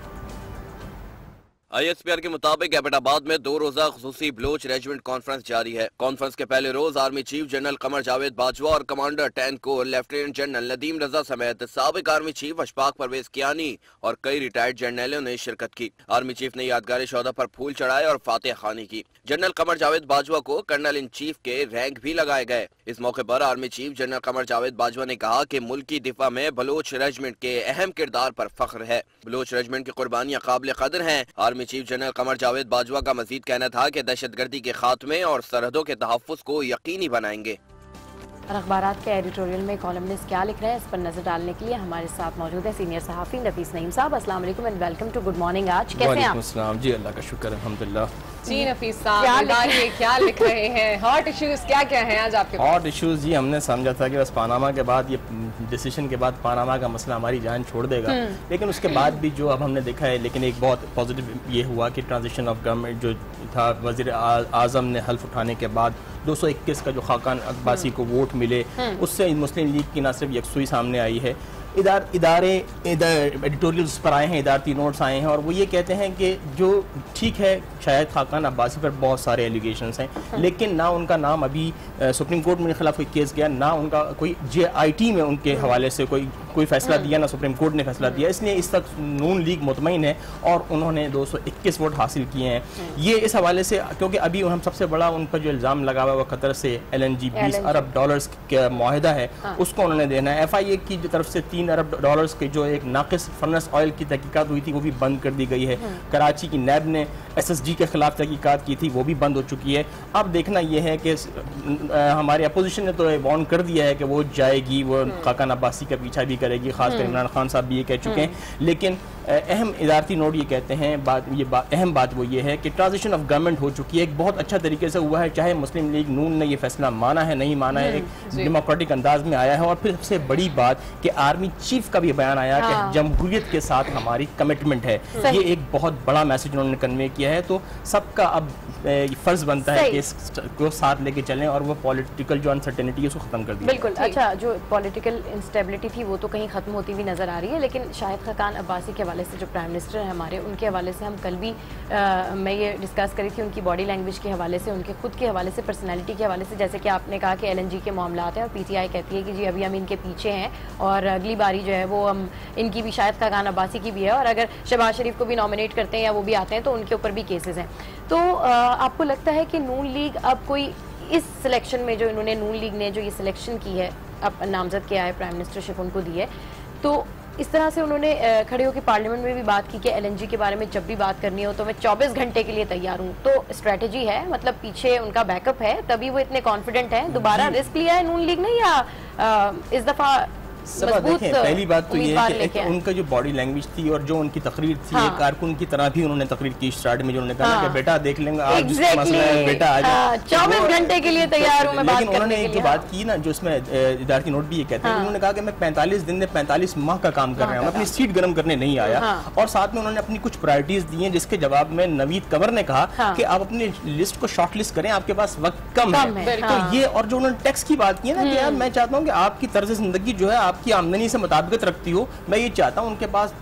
ISPR के मुताबिक एबटाबाद में 2 रोजा खुसूसी बलोच रेजिमेंट कॉन्फ्रेंस जारी है। कॉन्फ्रेंस के पहले रोज army chief general Qamar Javed Bajwa और commander 10 corps lieutenant general Nadeem Raza समेत साबिक आर्मी चीफ अशफाक परवेज कियानी और कई रिटायर्ड जनरलों ने शिरकत की। आर्मी चीफ ने यादगार शोहदा पर फूल चढ़ाए और फातिहा खानी की। जनरल कमर जावेद बाजवा को कर्नल इन चीफ के रैंक भी लगाए गए। इस मौके पर army chief general Qamar Javed Bajwa ने कहा कि मुल्क की दिफा में बलोच रेजिमेंट के अहम किरदार पर फख्र है। बलोच रेजिमेंट की कुर्बानियां काबिल कदर हैं। Army chief general Qamar Javed Bajwa का मजीद कहना था कि दहशतगर्दी के खात्मे और सरहदों के तहफ्फुज़ को यकीनी बनाएंगे। और अखबारात के एडिटोरियल में कॉलमनिस्ट क्या लिख रहे हैं, इस पर नजर डालने के लिए हमारे साथ मौजूद है सीनियर सहाफ़ी नफीस नईम साहब। अस्सलाम वालेकुम and welcome to good morning आज। कैसे हैं आप? जी अल्लाह का शुक्र अल्हम्दुलिल्लाह। जी नफीस साहब क्या लिख रहे हैं? हॉट इश्यूज क्या क्या हैं आज आपके पास? हॉट इश्यूज जी हमने समझा था कि बस पानामा के बाद ये डिसीजन के बाद पानामा का मसला हमारी जान छोड़ देगा, लेकिन उसके बाद भी जो अब हमने देखा है, लेकिन एक बहुत पॉजिटिव ये हुआ कि ट्रांजिशन ऑफ गवर्नमेंट जो था वज़ीर आज़म ने हल्फ उठाने के बाद 221 का जो खाकान अब्बासी को वोट मिले, उससे मुस्लिम लीग की ना सिर्फ यकसुई सामने आई है। इदारे एडिटोरियल्स पर आए हैं, इदारती नोट्स आए हैं और वो ये कहते हैं कि जो ठीक है शायद खाकान अब्बासी पर बहुत सारे एलिगेशंस हैं, लेकिन ना उनका नाम अभी सुप्रीम कोर्ट में खिलाफ कोई केस गया, ना उनका कोई JIT में उनके हवाले से कोई फैसला दिया, ना सुप्रीम कोर्ट ने फैसला दिया। इसलिए इस तक नून लीग मुतमईन है और उन्होंने 221 वोट हासिल किए हैं। ये इस हवाले से क्योंकि अभी हम सबसे बड़ा उन पर जो इल्ज़ाम लगा हुआ है कतर से LNG 20 अरब डॉलर्स का माहिदा है, उसको उन्होंने देना है। FIA की तरफ से 3 अरब डॉलर्स के जो एक नाकिस फर्नेस ऑयल की तहकीकात हुई थी वो भी बंद कर दी गई है। कराची की नैब ने SSG के खिलाफ तहकीकात की थी, वो भी बंद हो चुकी है। अब देखना यह है कि हमारे अपोजिशन ने तो वार्न कर दिया है कि वो जाएगी, वो खाकान अब्बासी का पीछा भी करेगी, खासकर इमरान खान साहब भी ये कह चुके हैं। लेकिन अहम इदारती नोट ये कहते हैं अहम बात वो ये है कि ट्रांजिशन ऑफ गवर्नमेंट हो चुकी है, एक बहुत अच्छा तरीके से हुआ है। चाहे मुस्लिम लीग नून ने ये फैसला माना है नहीं माना है, एक डेमोक्रेटिक अंदाज में आया है। और फिर सबसे बड़ी बात कि आर्मी चीफ का भी बयान आया कि जमहूरियत के साथ हमारी कमिटमेंट है। ये एक बहुत बड़ा मैसेज उन्होंने कन्वे किया है। तो सबका अब फर्ज बनता है कि इसको साथ लेके चलें और वो पॉलिटिकल जो अनसर्टेनिटी है उसको खत्म कर दिया। बिल्कुल। अच्छा, जो पॉलिटिकल इंस्टेबिलिटी थी वो तो कहीं खत्म होती हुई नजर आ रही है, लेकिन शाहिद खाकान अब्बासी के हवाले से जो प्राइम मिनिस्टर हैं हमारे, उनके हवाले से हम कल भी मैं ये डिस्कस करी थी, उनकी बॉडी लैंग्वेज के हवाले से, उनके खुद के हवाले से, पर्सनैलिटी के हवाले से। जैसे कि आपने कहा कि LNG के मामलात हैं और PTI कहती है कि जी अभी हम इनके पीछे हैं और अगली बारी जो है वो हम इनकी भी शाहिद खाकान अब्बासी की भी है, और अगर शहबाज शरीफ को भी नॉमिनेट करते हैं या वो भी आते हैं तो उनके ऊपर भी केसेस हैं। तो आपको लगता है कि नून लीग अब कोई इस सिलेक्शन में, जो इन्होंने नून लीग ने जो ये सिलेक्शन की है, अब नामजद किया है, प्राइम मिनिस्टरशिप उनको दी है, तो इस तरह से उन्होंने खड़े होकर पार्लियामेंट में भी बात की कि LNG के बारे में जब भी बात करनी हो तो मैं 24 घंटे के लिए तैयार हूँ। तो स्ट्रेटजी है, मतलब पीछे उनका बैकअप है, तभी वो इतने कॉन्फिडेंट हैं। दोबारा रिस्क लिया है नून लीग ने या इस दफा देखें, पहली बात तो ये है कि उनका जो बॉडी लैंग्वेज थी और जो उनकी तकरीर थी, एक कारकुन की तरह भी उन्होंने तकरीर की स्टार्ट में, जो उन्होंने कहा कि बेटा देख लेंगे आज जिसका मसला है, बेटा आ जाओ 24 घंटे के लिए तैयार हूं मैं बात करने के लिए। उन्होंने एक जो बात की ना, जो इसमें इदारती नोट भी ये कहते हैं, उन्होंने कहा कि मैं 45 दिन में 45 माह का काम कर रहा हूँ, मैं अपनी सीट गर्म करने नहीं आया। और साथ में उन्होंने अपनी कुछ प्रायोरिटीज दी हैं, जिसके जवाब में नवीद कंवर ने कहा कि आप अपनी लिस्ट को शॉर्ट लिस्ट करें, आपके पास वक्त कम है। तो ये, और जो उन्होंने टैक्स की बात की है ना कि यार मैं चाहता हूँ कि आपकी तर्ज जिंदगी जो है आपकी आमदनी से मुताबिकत रखती हो, मैं ये चाहता हूँ, उनके पास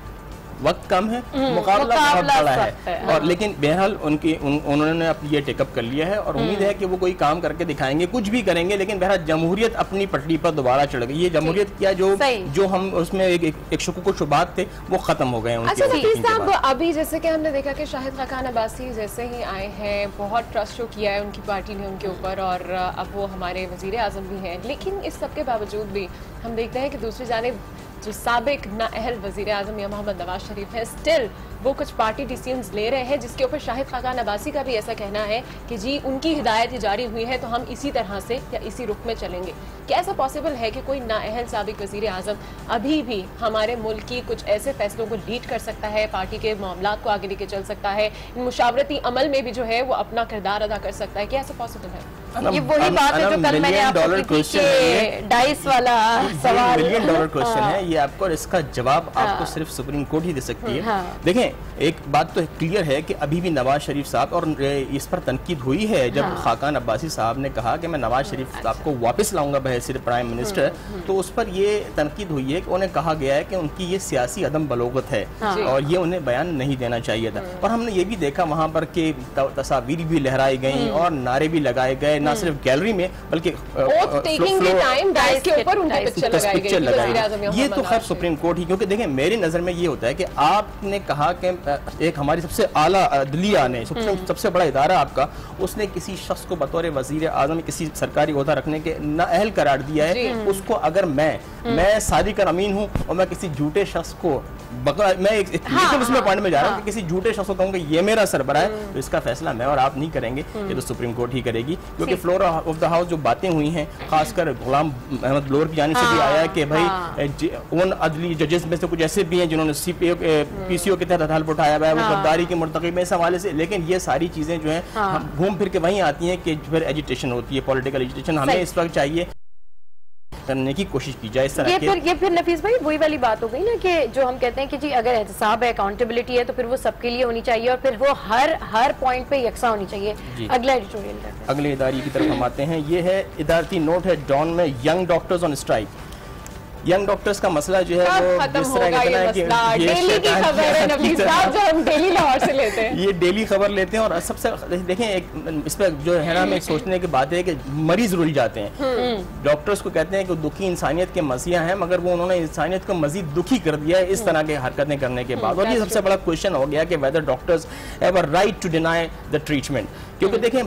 वक्त कम है, मुकाबला बहुत बड़ा है। और लेकिन बहरहाल उन्होंने अब ये टेकअप कर लिया है और उम्मीद है कि वो कोई काम करके दिखाएंगे, कुछ भी करेंगे, लेकिन बहरहाल जमहूरियत अपनी पटरी पर दोबारा चढ़ गई। ये जमहूरियत क्या जो हम उसमें एक शुकूक शुबात थे वो खत्म हो गए। अच्छा नफीस साहब, अभी जैसे कि हमने देखा कि शाहिद खाकान अब्बासी जैसे ही आए हैं, बहुत ट्रस्ट शो किया है उनकी पार्टी ने उनके ऊपर, और अब वो हमारे वजीर आजम भी हैं, लेकिन इस सब के बावजूद भी हम देखते हैं कि दूसरी जानिब जो साबिक नाअहल वज़ीर आज़म या मोहम्मद नवाज शरीफ है, स्टिल वो कुछ पार्टी डिसीजंस ले रहे हैं, जिसके ऊपर शाहिद खाकान अब्बासी का भी ऐसा कहना है कि जी उनकी हिदायत जारी हुई है तो हम इसी तरह से या इसी रुख में चलेंगे। क्या ऐसा पॉसिबल है कि कोई नाअहल साबिक वज़ीर आज़म अभी भी हमारे मुल्क की कुछ ऐसे फैसलों को लीड कर सकता है, पार्टी के मामलात को आगे लेके चल सकता है, मुशावरती अमल में भी जो है वो अपना किरदार अदा कर सकता है? क्या ऐसा पॉसिबल है? ये वही बात है जो कल मैंने आपको डाइस वाला सवाल, $1 मिलियन क्वेश्चन है ये आपको, और इसका जवाब आपको सिर्फ सुप्रीम कोर्ट ही दे सकती है। देखें, एक बात तो क्लियर है कि अभी भी नवाज शरीफ साहब, और इस पर तनकीद हुई है जब खाकान अब्बासी साहब ने कहा कि मैं नवाज शरीफ साहब को वापस लाऊंगा बहैसियत प्राइम मिनिस्टर, तो उस पर ये तनकीद हुई है कि उन्हें कहा गया है कि उनकी ये सियासी अदम बलोगत है और ये उन्हें बयान नहीं देना चाहिए था। और हमने ये भी देखा वहाँ पर कि तस्वीर भी लहराई गई और नारे भी लगाए गए, ना सिर्फ गैलरी में बल्कि पिक्चर लगाई। ये तो खैर सुप्रीम कोर्ट ही, क्योंकि देखें मेरी नजर में ये होता है कि आपने कहा कि एक हमारी सबसे आला अदलिया ने, सबसे बड़ा इदारा आपका, उसने किसी शख्स को बतौर वजीर आजम किसी सरकारी ओहदा रखने के नाअहल करार दिया है। उसको अगर मैं सादिक अमीन हूँ और मैं किसी झूठे शख्स को मैं उसमें पॉइंट में जा रहा हूँ कि किसी झूठे शख्स को कहूँगा ये मेरा सरबराह है, तो इसका फैसला मैं और आप नहीं करेंगे, ये तो सुप्रीम कोर्ट ही करेगी। क्योंकि फ्लोर ऑफ द हाउस जो बातें हुई हैं, खासकर गुलाम अहमद ब्लोर की जानिब से भी आया है कि भाई उन अदली जजेस में से कुछ ऐसे भी हैं जिन्होंने पीसीओ के तहत हल्फ उठाया हुआ है, वो गद्दारी के मुर्तकिब इस हवाले से। लेकिन ये सारी चीजें जो है घूम फिर के वहीं आती हैं कि फिर एजिटेशन होती है, पॉलिटिकल एजिटेशन। हमें इस वक्त चाहिए करने की कोशिश की जाए इस तरह ये फिर नफीस भाई वही वाली बात हो गई ना कि जो हम कहते हैं कि जी अगर एहतसाब है, अकाउंटेबिलिटी है, तो फिर वो सबके लिए होनी चाहिए और फिर वो हर पॉइंट पे यकसा होनी चाहिए। अगला एडिटोरियल अगले इदारे की तरफ हम आते हैं। ये है इदारती नोट है डॉन में, young doctors on strike. Young doctors का मसला जो है वो जिस तरह कहना है कि डेली की खबर है नफीस साहब, जो हम डेली लाहौर से लेते हैं, ये डेली खबर लेते हैं। और सबसे देखें एक इस पर जो है ना, हमें सोचने की बात है कि मरीज रुल जाते हैं। डॉक्टर्स को कहते हैं कि दुखी इंसानियत के मसीहा हैं, मगर वो उन्होंने इंसानियत को मजीद दुखी कर दिया है इस तरह की हरकतें करने के बाद। और ये सबसे बड़ा क्वेश्चन हो गया कि whether doctors have a right to deny the treatment. क्योंकि देखें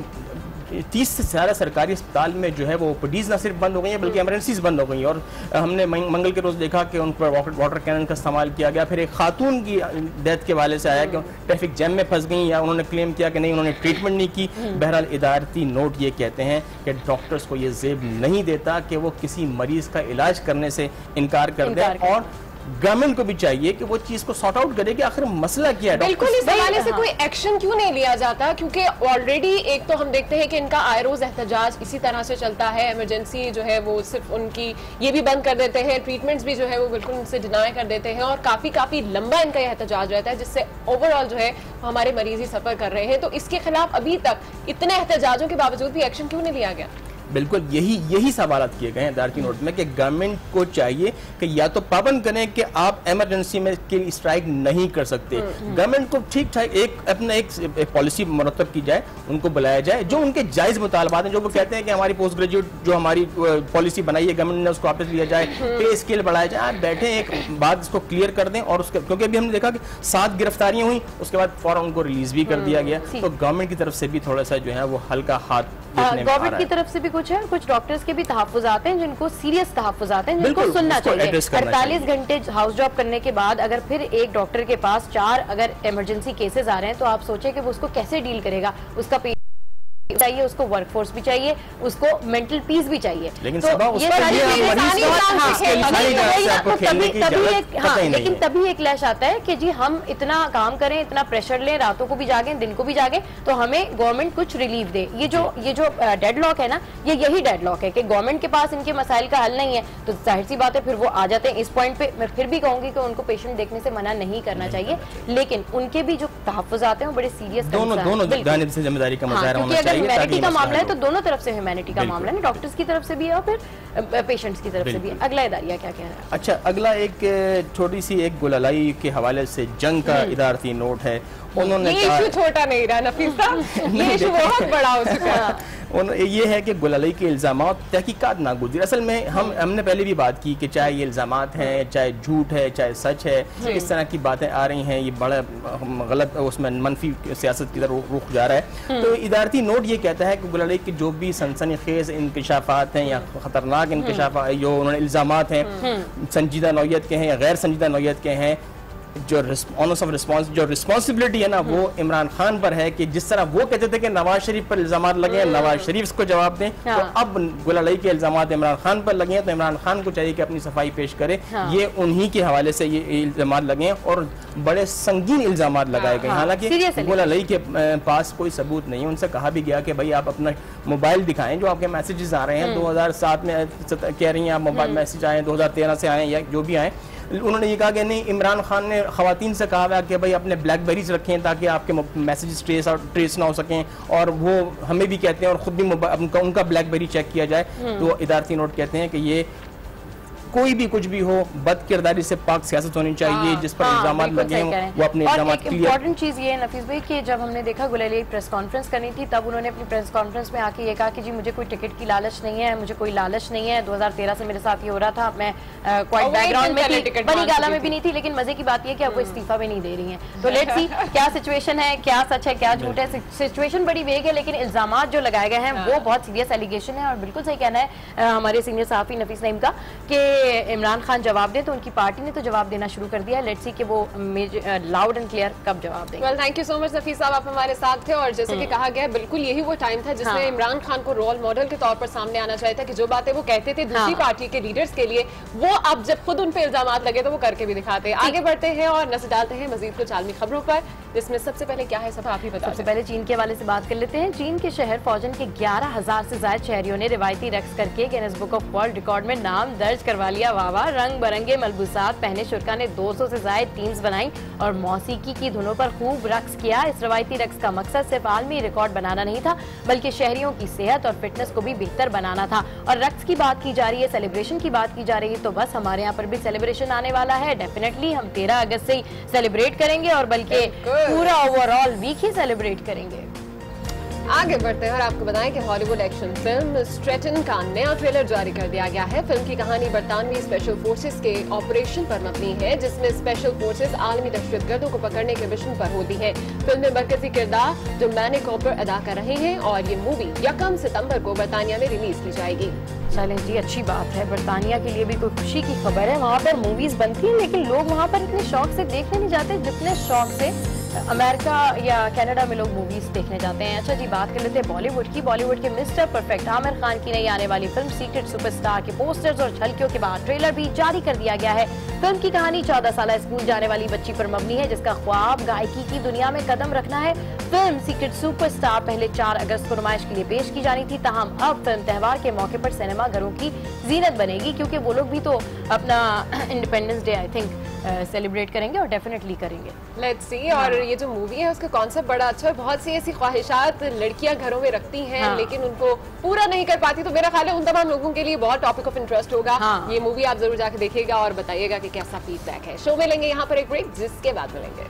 30 से ज़्यादा सरकारी अस्पताल में जो है वो ओपीडीज ना सिर्फ बंद हो गई हैं बल्कि एमरजेंसीज बंद हो गई। और हमने मंगल के रोज़ देखा कि उन पर वाटर कैनन का इस्तेमाल किया गया। फिर एक खातून की डेथ के वाले से आया कि ट्रैफिक जैम में फंस गई, या उन्होंने क्लेम किया कि नहीं उन्होंने ट्रीटमेंट नहीं की। बहरहाल इदारती नोट ये कहते हैं कि डॉक्टर्स को ये ज़ेब नहीं देता कि वो किसी मरीज़ का इलाज करने से इनकार कर दे, और गवर्नमेंट को भी चाहिए कि वो चीज को सॉर्ट आउट करे कि आखिर मसला क्या है। बिल्कुल, इस हवाले से कोई एक्शन क्यों नहीं लिया जाता? क्योंकि ऑलरेडी एक तो हम देखते हैं कि इनका आए रोज एहतजाज इसी तरह से चलता है। इमरजेंसी जो है वो सिर्फ उनकी ये भी बंद कर देते हैं, ट्रीटमेंट्स भी जो है वो बिल्कुल उनसे डिनाई कर देते हैं, और काफी लंबा इनका एहतजाज रहता है, जिससे ओवरऑल जो है हमारे मरीज ही सफर कर रहे हैं। तो इसके खिलाफ अभी तक इतने एहतजाजों के बावजूद भी एक्शन क्यों नहीं लिया गया? बिल्कुल यही सवालात किए गए हैं इदारती नोट में कि गवर्नमेंट को चाहिए कि या तो पाबंद करें कि आप इमरजेंसी में के स्ट्राइक नहीं कर सकते। गवर्नमेंट को ठीक ठाक एक पॉलिसी मुरतब की जाए, उनको बुलाया जाए, जो उनके जायज मुतालबात हैं, जो वो कहते हैं कि हमारी पोस्ट ग्रेजुएट जो हमारी पॉलिसी बनाई है गवर्नमेंट ने उसको वापस लिया जाए, पे स्केल बढ़ाया जाए। आप बैठे एक बात इसको क्लियर कर दें। और उसके क्योंकि अभी हमने देखा कि 7 गिरफ्तारियां हुई, उसके बाद फौरन उनको रिलीज भी कर दिया गया। तो गवर्नमेंट की तरफ से भी थोड़ा सा जो है वो हल्का हाथ गवर्नमेंट की तरफ से भी कुछ है, कुछ डॉक्टर्स के भी तहफ्फुज़ात हैं जिनको सीरियस तहफ्फुज़ात हैं, जिनको सुनना चाहिए। 48 घंटे हाउस जॉब करने के बाद अगर फिर एक डॉक्टर के पास 4 अगर इमरजेंसी केसेस आ रहे हैं, तो आप सोचें कि वो उसको कैसे डील करेगा। उसका चाहिए, उसको वर्कफोर्स भी चाहिए, उसको मेंटल पीस भी चाहिए। लेकिन लेकिन तभी एक क्लैश आता है कि जी हम इतना काम करें, इतना प्रेशर लें, रातों को भी जागें, दिन को भी जागें, तो हमें गवर्नमेंट कुछ रिलीफ दे। ये जो डेडलॉक है ना, यही डेडलॉक है कि गवर्नमेंट के पास इनके मसाइल का हल नहीं है, तो जाहिर सी बात है फिर वो आ जाते हैं इस पॉइंट पे। मैं फिर भी कहूंगी कि उनको पेशेंट देखने से मना नहीं करना चाहिए, लेकिन उनके भी जो तहफ्फुज़ात हैं वो बड़े सीरियस दोनों जानिब से जिम्मेदारी का मुजाहरा होना चाहिए। ह्यूमैनिटी का मामला है तो दोनों तरफ से ह्यूमैनिटी का मामला है, डॉक्टर्स की तरफ से भी है और फिर पेशेंट्स की तरफ से भी है। अगला इदारिया क्या कह रहा है? अच्छा, अगला एक छोटी सी एक गुलालाई के हवाले से जंग का इदारती नोट है, उन्होंने ये इशू छोटा नहीं रहा नफीसा, ये इशू बहुत बड़ा हो चुका है। ये है कि गुलाली के इल्ज़ाम तहकीकात नागुज़ीर। असल में हमने पहले भी बात की कि चाहे ये इल्ज़ामात हैं, चाहे झूठ है, चाहे सच है, इस तरह की बातें आ रही हैं, ये बड़ा गलत उसमें मनफी सियासत की तरफ रुख जा रहा है। तो इदारती नोट ये कहता है कि गुलाली के जो भी सनसनीखेज़ इंकशाफात हैं या ख़तरनाक इंकशाफात जो उन्होंने इल्ज़ामात हैं, संजीदा नौयत के हैं या गैर संजीदा नौयत के हैं, जो ऑनर्स ऑफ रिस्पॉन्स जो रिस्पॉन्सिबिलिटी है ना वो इमरान खान पर है कि जिस तरह वो कहते थे कि नवाज शरीफ पर इल्जामात लगे हैं, नवाज शरीफ इसको जवाब दें, तो अब गुलाली के इल्जामात इमरान खान पर लगे हैं, तो इमरान खान को चाहिए कि अपनी सफाई पेश करे। ये उन्हीं के हवाले से ये इल्जामात लगे हैं और बड़े संगीन इल्जामात लगाए गए। हालांकि गुलाली के पास कोई सबूत नहीं है। उनसे कहा भी गया कि भाई आप अपना मोबाइल दिखाएं, जो आपके मैसेजेस आ रहे हैं 2007 में कह रही हैं आप मोबाइल मैसेज आए, 2013 से आए या जो भी आए। उन्होंने ये कहा कि नहीं, इमरान खान ने खवातीन से कहा है कि भाई अपने ब्लैकबेरीज रखें ताकि आपके मैसेजेस ट्रेस ना हो सकें, और वो हमें भी कहते हैं और ख़ुद भी उनका ब्लैकबेरी चेक किया जाए। तो इदारती नोट कहते हैं कि ये कोई भी कुछ भी हो, बद किरदारी से पाक सियासत होनी चाहिए। जिस पर इल्जाम लगे हैं वो अपने इल्जाम क्लियर। इंपॉर्टेंट चीज ये है नफीस भाई कि जब हमने देखा गुलाली प्रेस कॉन्फ्रेंस करनी थी, तब उन्होंने अपनी प्रेस कॉन्फ्रेंस में आके ये कहा कि जी मुझे कोई टिकट की लालच नहीं है, मुझे कोई लालच नहीं है। 2013 से मेरे साथ ये हो रहा था, मैं क्वाइट बैकग्राउंड में थी, बनी गाला में भी नहीं थी, लेकिन मजे की बात ये कि अब वो इस्तीफा भी नहीं दे रही हैं। तो लेट्स सी क्या सिचुएशन है, क्या सच है, क्या झूठ है। सिचुएशन बड़ी वेग है, लेकिन इल्जाम जो लगाए गए हैं वो बहुत सीरियस एलिगेशन है। और बिल्कुल सही कहना है हमारे सीनियर सहाफी नफीस नईम का कि इमरान खान जवाब दे, तो उनकी पार्टी ने तो जवाब देना शुरू कर दिया। लेट्स सी कि वो लाउड एंड क्लियर कब जवाब देंगे। Well thank you so much Nafees साहब, आप हमारे साथ थे। और जैसे कि कहा गया बिल्कुल यही वो टाइम था जिसमें इमरान खान को रोल मॉडल के तौर पर सामने आना चाहिए था कि जो बातें वो कहते थे दूसरी पार्टी के लीडर्स के लिए, वो अब जब खुद उन पे इल्जामात लगे तो वो करके भी दिखाते। आगे बढ़ते हैं और नजर डालते हैं मजीद कुछ आलमी खबरों पर, जिसमें सबसे पहले क्या है सब आप ही बताओ। सबसे पहले चीन के हवाले से बात कर लेते हैं। चीन के शहर फौजन के 11,000 से ज्यादा शहरियों ने रिवायती रक्स करके Guinness book of world record में नाम दर्ज करवा लिया। वाह, रंग बिरंगे मलबूसात पहने शुरा ने 200 से ज्यादा टीम्स बनाई और मौसीकी की धुनों पर खूब रक्स किया। इस रिवायती रक्स का मकसद सिर्फ आलमी रिकॉर्ड बनाना नहीं था, बल्कि शहरियों की सेहत और फिटनेस को भी बेहतर बनाना था। और रक्स की बात की जा रही है, सेलिब्रेशन की बात की जा रही है, तो बस हमारे यहाँ पर भी सेलिब्रेशन आने वाला है। डेफिनेटली हम 13 अगस्त से ही सेलिब्रेट करेंगे और बल्कि पूरा ओवरऑल वीक ही सेलिब्रेट करेंगे। आगे बढ़ते हैं और आपको बताएं कि हॉलीवुड एक्शन फिल्म स्ट्रेटन का नया ट्रेलर जारी कर दिया गया है। फिल्म की कहानी बरतानवी स्पेशल फोर्सेस के ऑपरेशन पर मबनी है, जिसमें स्पेशल फोर्सेस आलमी दहशतगर्दों को पकड़ने के मिशन पर होती है। फिल्म में मरकजी किरदार डोमिनिक कॉपर अदा कर रहे हैं और ये मूवी 1 सितंबर को बरतानिया में रिलीज की जाएगी। चलें जी, अच्छी बात है, बरतानिया के लिए भी कोई खुशी की खबर है। वहाँ पर मूवीज बनती हैं, लेकिन लोग वहाँ पर इतने शौक से देखने नहीं जाते जितने शौक से अमेरिका या कनाडा में लोग मूवीज देखने जाते हैं। अच्छा जी, बात कर लेते हैं बॉलीवुड की। बॉलीवुड के मिस्टर परफेक्ट आमिर खान की नई आने वाली फिल्म सीक्रेट सुपरस्टार के पोस्टर्स और झलकियों के बाद ट्रेलर भी जारी कर दिया गया है। फिल्म की कहानी 14 साल स्कूल जाने वाली बच्ची पर मबनी है, जिसका ख्वाब गायकी की दुनिया में कदम रखना है। फिल्म सीक्रेट सुपरस्टार पहले 4 अगस्त को नुमाइश के लिए पेश की जानी थी, ताहम अब फिल्म त्योहार के मौके पर सिनेमा घरों की जीनत बनेगी, क्योंकि वो लोग भी तो अपना independence day I think celebrate करेंगे और डेफिनेटली करेंगे। Let's see. और ये जो मूवी है उसका कॉन्सेप्ट बड़ा अच्छा है। बहुत सी ऐसी ख्वाहिशात लड़कियां घरों में रखती हैं लेकिन उनको पूरा नहीं कर पाती, तो मेरा ख्याल है उन तमाम लोगों के लिए बहुत टॉपिक ऑफ इंटरेस्ट होगा। ये मूवी आप जरूर जाके देखिएगा और बताइएगा कि कैसा फीडबैक है। शो में लेंगे यहाँ पर एक ब्रेक, जिसके बाद मिलेंगे।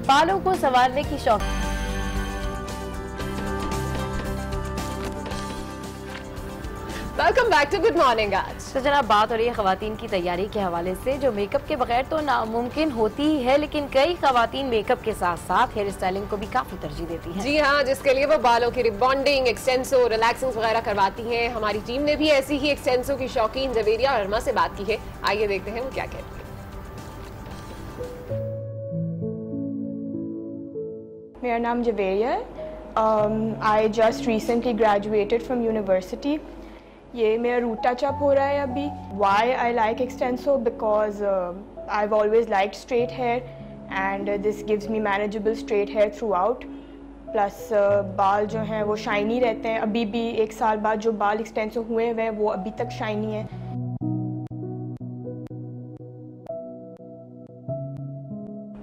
बालों को संवारने की शौक। Welcome back to good morning. आज तो जनाब बात हो रही है खवातीन की तैयारी के हवाले से, जो मेकअप के बगैर तो नामुमकिन होती ही है, लेकिन कई खवातीन मेकअप के साथ साथ हेयर स्टाइलिंग को भी काफी तरजीह देती हैं। जी हाँ, जिसके लिए वो बालों की रिबॉन्डिंग, एक्सटेंसो, रिलैक्सिंग वगैरह करवाती हैं। हमारी टीम ने भी ऐसी ही एक्सटेंसो की शौकीन जवेरिया अरमा से बात की है। आइए देखते हैं वो क्या कहती है। मेरा नाम जवेरिया है। I just recently graduated from university. ये मेरा रूट टचअप हो रहा है अभी। Why I like extenso because I have always like straight hair and this gives me manageable straight hair throughout. Plus बाल जो हैं वो शाइनी रहते हैं। अभी भी 1 साल बाद जो बाल एक्सटेंसो हुए हैं वो अभी तक शाइनी हैं।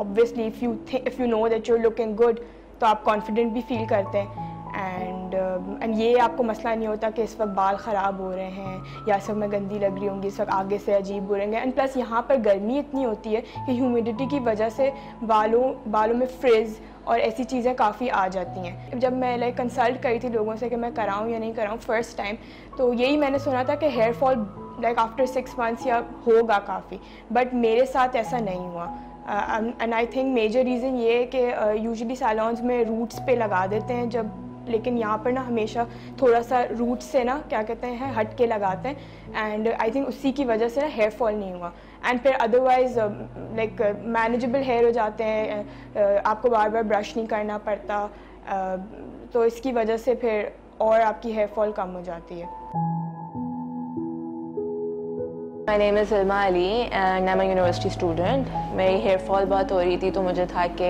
Obviously if you know that you are looking good तो आप कॉन्फिडेंट भी फील करते हैं। एंड एंड ये आपको मसला नहीं होता कि इस वक्त बाल ख़राब हो रहे हैं या इस वक्त मैं गंदी लग रही होंगी, इस वक्त आगे से अजीब हो रहेंगे। एंड प्लस यहाँ पर गर्मी इतनी होती है कि ह्यूमिडिटी की वजह से बालों में फ्रिज और ऐसी चीज़ें काफ़ी आ जाती हैं। जब मैं कंसल्ट करी थी लोगों से कि मैं कराऊँ या नहीं कराऊँ फर्स्ट टाइम, तो यही मैंने सुना था कि हेयर फॉल आफ्टर 6 मंथ्स या होगा काफ़ी, बट मेरे साथ ऐसा नहीं हुआ। And I think major reason ये है कि यूजुअली सैलून्स में रूट्स पे लगा देते हैं जब, लेकिन यहाँ पर ना हमेशा थोड़ा सा रूट से ना क्या कहते हैं हट के लगाते हैं। एंड आई थिंक उसी की वजह से ना हेयर फॉल नहीं हुआ। एंड फिर अदरवाइज़ मैनेजेबल हेयर हो जाते हैं, आपको बार बार ब्रश नहीं करना पड़ता, तो इसकी वजह से फिर और आपकी हेयर फॉल कम हो जाती है। My name is Ilma Ali and I'm a university student. मेरी हेयर फॉल बहुत हो रही थी, तो मुझे था कि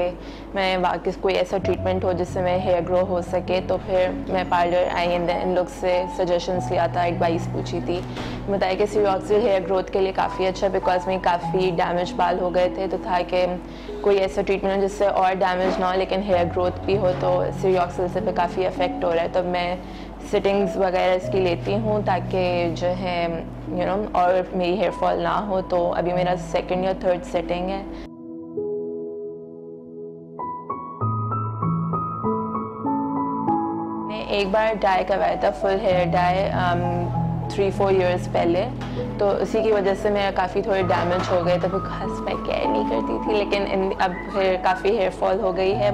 मैं वाकई कोई ऐसा ट्रीटमेंट हो जिससे मैं हेयर ग्रो हो सके। तो फिर मैं पार्लर आई एंड इन लोग से सजेशंस लिया था, एडवाइस पूछी थी। बताया कि सिरियोक्सिल हेयर ग्रोथ के लिए काफ़ी अच्छा, बिकॉज में काफ़ी डैमेज बाल हो गए थे, तो था कि कोई ऐसा ट्रीटमेंट हो जिससे और डैमेज ना हो लेकिन हेयर ग्रोथ भी हो। तो सिरियोक्सिल से फिर काफ़ी इफेक्ट हो रहा है, तो मैं सिटिंग्स वगैरह इसकी लेती हूँ ताकि जो है और मेरी हेयर फॉल ना हो। तो अभी मेरा 2nd या 3rd सेटिंग है। मैंने एक बार डाई करवाया था, फुल हेयर डाई 3-4 इयर्स पहले, तो उसी की वजह से मेरा काफ़ी थोड़े डैमेज हो गए, तो फिर खास मैं केयर नहीं करती थी। लेकिन अब फिर काफ़ी हेयर फॉल हो गई है,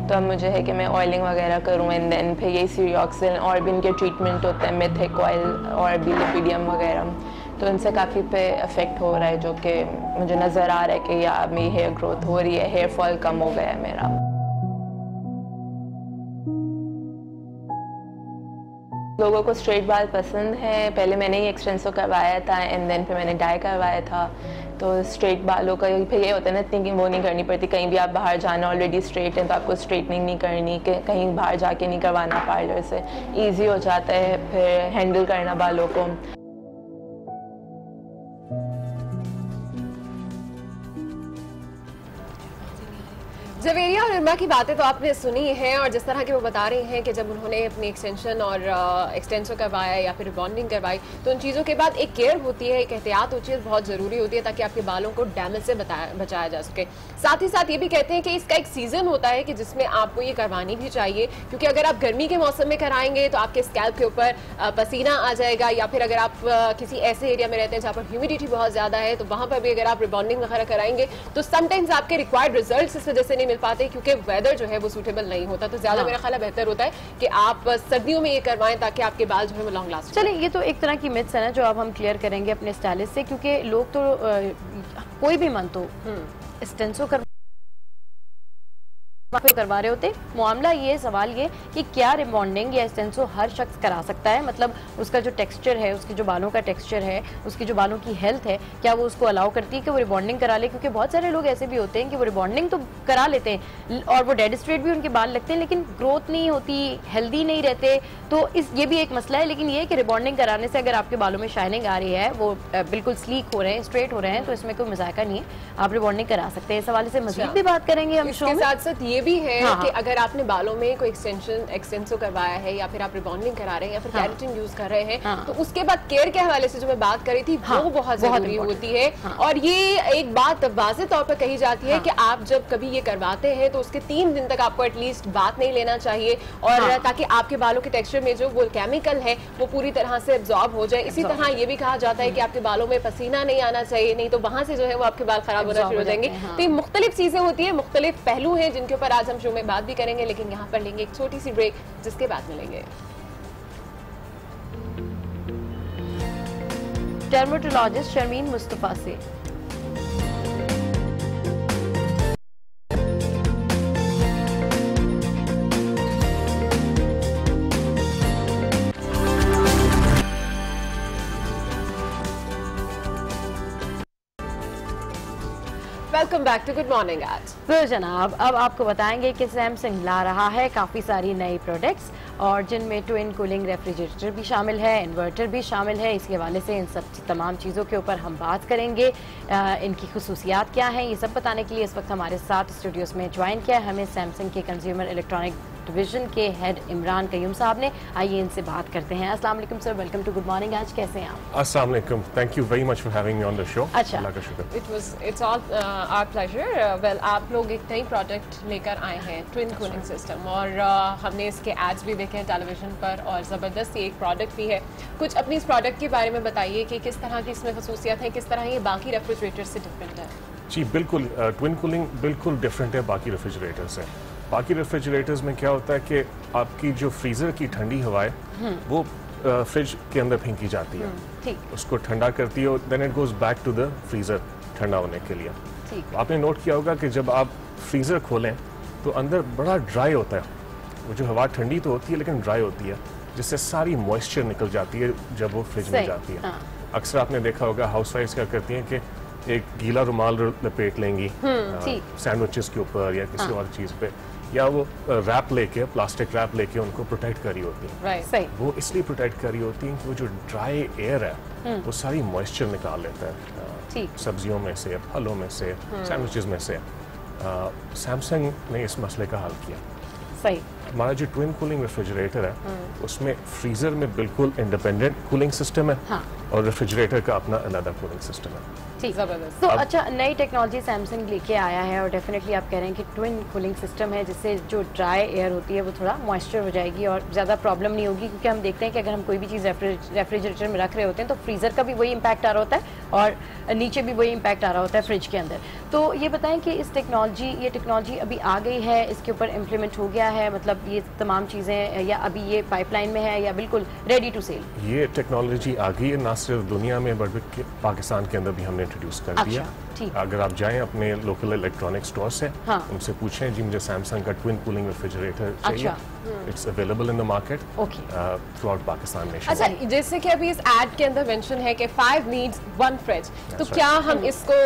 तो अब मुझे है कि मैं ऑयलिंग वगैरह करूँ एंड देन फिर यही सिरियोक्सिल और भी इनके ट्रीटमेंट होते हैं, मिथिक ऑयल और भी लिपिडियम वगैरह, तो इनसे काफ़ी पे इफेक्ट हो रहा है, जो कि मुझे नज़र आ रहा है कि या मेरी हेयर ग्रोथ हो रही है, हेयर फॉल कम हो गया है मेरा। लोगों को स्ट्रेट बाल पसंद है। पहले मैंने ही एक्सटेंसो करवाया था एंड देन फिर मैंने डाई करवाया था। तो स्ट्रेट बालों का फिर ये होता है ना, इतनी वो नहीं करनी पड़ती। कहीं भी आप बाहर जाना ऑलरेडी स्ट्रेट है तो आपको स्ट्रेटनिंग नहीं करनी, कि कहीं बाहर जाके नहीं करवाना पार्लर से, ईजी हो जाता है फिर हैंडल करना बालों को। जवेरिया और इरमा की बातें तो आपने सुनी हैं, और जिस तरह की वो बता रही हैं कि जब उन्होंने अपनी एक्सटेंशन और एक्सटेंसो करवाया या फिर बॉन्डिंग करवाई, तो उन चीज़ों के बाद एक केयर होती है, एक एहतियात होती है, बहुत ज़रूरी होती है ताकि आपके बालों को डैमेज से बचाया जा सके। साथ ही साथ ये भी कहते हैं कि इसका एक सीज़न होता है कि जिसमें आपको ये करवानी भी चाहिए, क्योंकि अगर आप गर्मी के मौसम में कराएंगे तो आपके स्कैल्प के ऊपर पसीना आ जाएगा, या फिर अगर आप किसी ऐसे एरिया में रहते हैं जहाँ पर ह्यूमिडिटी बहुत ज़्यादा है, तो वहाँ पर भी अगर आप रिबॉन्डिंग वगैरह कराएंगे तो समटाइम्स आपके रिक्वायर्ड रिजल्ट इस वजह से नहीं पाते, क्योंकि वेदर जो है वो सूटेबल नहीं होता। तो ज्यादा मेरा ख्याल है बेहतर होता है कि आप सर्दियों में ये करवाएं ताकि आपके बाल जो है वो लॉन्ग लास्ट। चलिए, ये तो एक तरह की मिथ्स है ना जो अब हम क्लियर करेंगे अपने स्टाइलिस्ट से, क्योंकि लोग तो कोई भी मन तो एक्सटेंसो करवा रहे होते। मामला ये, सवाल ये कि क्या रिबॉन्डिंग या एक्सटेंसो हर शख्स करा सकता है, मतलब उसका जो टेक्सचर है, उसके जो बालों का टेक्सचर है, उसकी जो बालों की हेल्थ है, क्या वो उसको अलाउ करती है कि वो रिबॉन्डिंग करा ले? क्योंकि बहुत सारे लोग ऐसे भी होते हैं कि वो रिबॉन्डिंग तो करा लेते हैं और वो डेड स्ट्रेट भी उनके बाल लगते हैं, लेकिन ग्रोथ नहीं होती, हेल्दी नहीं रहते। तो ये भी एक मसला है। लेकिन ये कि रिबॉन्डिंग कराने से अगर आपके बालों में शाइनिंग आ रही है, वो बिल्कुल स्लीक हो रहे हैं, स्ट्रेट हो रहे हैं, तो इसमें कोई मजाका नहीं है, आप रिबॉन्डिंग करा सकते हैं। इस हवाले से मजीद भी बात करेंगे हम शो में। साथ साथ ये भी है कि अगर आपने बालों में कोई एक्सटेंसो करवाया है या फिर आप रिबॉन्डिंग करा रहे हैं या फिर केराटिन यूज कर रहे हैं, तो उसके बाद केयर के हवाले से जो मैं बात करी थी वो बहुत जरूरी होती है। और ये एक बात वाज़ेह तौर पर कही जाती है कि आप जब कभी ये करवाते हैं तो उसके 3 दिन तक आपको एटलीस्ट बात नहीं लेना चाहिए, और ताकि आपके बालों के टेक्सचर में जो वो केमिकल है वो पूरी तरह से एब्जॉर्ब हो जाए। इसी तरह ये भी कहा जाता है कि आपके बालों में पसीना नहीं आना चाहिए, नहीं तो वहां से जो है वो आपके बाल खराब होना शुरू हो जाएंगे। तो ये मुख्तलिफ चीजें होती है, मुख्तलिफ पहलू हैं जिनके ऊपर आज हम शो में बात भी करेंगे, लेकिन यहाँ पर लेंगे एक छोटी सी ब्रेक, जिसके बाद मिलेंगे डर्मेटोलॉजिस्ट शर्मीन मुस्तफा से। Welcome back to good morning आज। तो जनाब, अब आपको बताएंगे कि सैमसंग ला रहा है काफ़ी सारी नई प्रोडक्ट्स, और जिनमें ट्विन कूलिंग रेफ्रिजरेटर भी शामिल है, इन्वर्टर भी शामिल है। इसके हवाले से इन सब तमाम चीज़ों के ऊपर हम बात करेंगे। इनकी खुसूसियात क्या हैं, ये सब बताने के लिए इस वक्त हमारे साथ स्टूडियोज़ में ज्वाइन किया है हमें सैमसंग के कंज्यूमर इलेक्ट्रॉनिक डिवीजन के हेड इमरान कयूम साहब ने। आइए इनसे बात करते हैं। अस्सलाम वालेकुम sir, welcome to good morning. आज कैसे हैं आप? अस्सलाम वालेकुम, thank you very much for having me on the show. अच्छा, अल्लाह का शुक्र। It's all our pleasure. Well, आप लोग एक नई प्रोडक्ट लेकर आए हैं, ट्विन कूलिंग सिस्टम, और हमने इसके एड्स भी देखे हैं टेलीविजन पर, और ज़बरदस्त ये एक प्रोडक्ट भी है। कुछ अपनी इस प्रोडक्ट के बारे में बताइए कि किस तरह की इसमें खसूसियात हैं, किस तरह ये बाकी रेफ्रिजरेटर से डिफरेंट है। जी बिल्कुल, ट्विन कूलिंग बिल्कुल डिफरेंट है बाकी रेफ्रिजरेटर से। बाकी रेफ्रिजरेटर्स में क्या होता है कि आपकी जो फ्रीज़र की ठंडी हवा है वो फ्रिज के अंदर फेंकी जाती है, ठीक, उसको ठंडा करती है, then it goes back to the freezer ठंडा होने के लिए। ठीक, आपने नोट किया होगा कि जब आप फ्रीज़र खोलें तो अंदर बड़ा ड्राई होता है, वो जो हवा ठंडी तो होती है लेकिन ड्राई होती है, जिससे सारी मॉइस्चर निकल जाती है जब वो फ्रिज में जाती है। हाँ। अक्सर आपने देखा होगा हाउसवाइफ्स क्या करती हैं कि एक गीला रुमाल लपेट लेंगी सैंडविचेस के ऊपर या किसी और चीज़ पे, या वो रैप लेके, प्लास्टिक रैप लेके उनको प्रोटेक्ट करी होती है। सही, वो इसलिए प्रोटेक्ट करी होती है कि वो जो ड्राई एयर है वो सारी मॉइस्चर निकाल लेता है सब्जियों में से, फलों में से, सैंडविचेस में से। सैमसंग ने इस मसले का हल किया। सही, हमारा जो ट्विन कूलिंग रेफ्रिजरेटर है उसमें फ्रीजर में बिल्कुल इंडिपेंडेंट कूलिंग सिस्टम है, हाँ, और रेफ्रिजरेटर का अपना अलग कूलिंग सिस्टम है। ठीक, ज़बरदस्त। तो अच्छा, नई टेक्नोलॉजी सैमसंग लेके आया है, और डेफिनेटली आप कह रहे हैं कि ट्विन कूलिंग सिस्टम है, जिससे जो ड्राई एयर होती है वो थोड़ा मॉइस्चर हो जाएगी और ज़्यादा प्रॉब्लम नहीं होगी, क्योंकि हम देखते हैं कि अगर हम कोई भी चीज़ रेफ्रिजरेटर में रख रहे होते हैं तो फ्रीज़र का भी वही इम्पैक्ट आ रहा होता है और नीचे भी वही इम्पैक्ट आ रहा होता है फ्रिज के अंदर। तो ये बताएं कि इस ये टेक्नोलॉजी अभी आ गई है, इसके ऊपर इम्प्लीमेंट हो गया है, मतलब ये तमाम चीज़ें, या अभी ये पाइपलाइन में है, या बिल्कुल रेडी टू सेल? ये टेक्नोलॉजी आ गई है, ना सिर्फ दुनिया में बल्कि पाकिस्तान के अंदर भी हमने इंट्रोड्यूस कर दिया। ठीक, अगर आप जाएं अपने लोकल इलेक्ट्रॉनिक स्टोर से, हाँ, उनसे पूछें जी मुझे सैमसंग का ट्विन कूलिंग रेफ्रिजरेटर चाहिए, it's available in the market through out Pakistan में। अच्छा, जैसे कि अभी इस एड के अंदर मेंशन है कि 5 नीड्स 1 फ्रिज, तो क्या हम इसको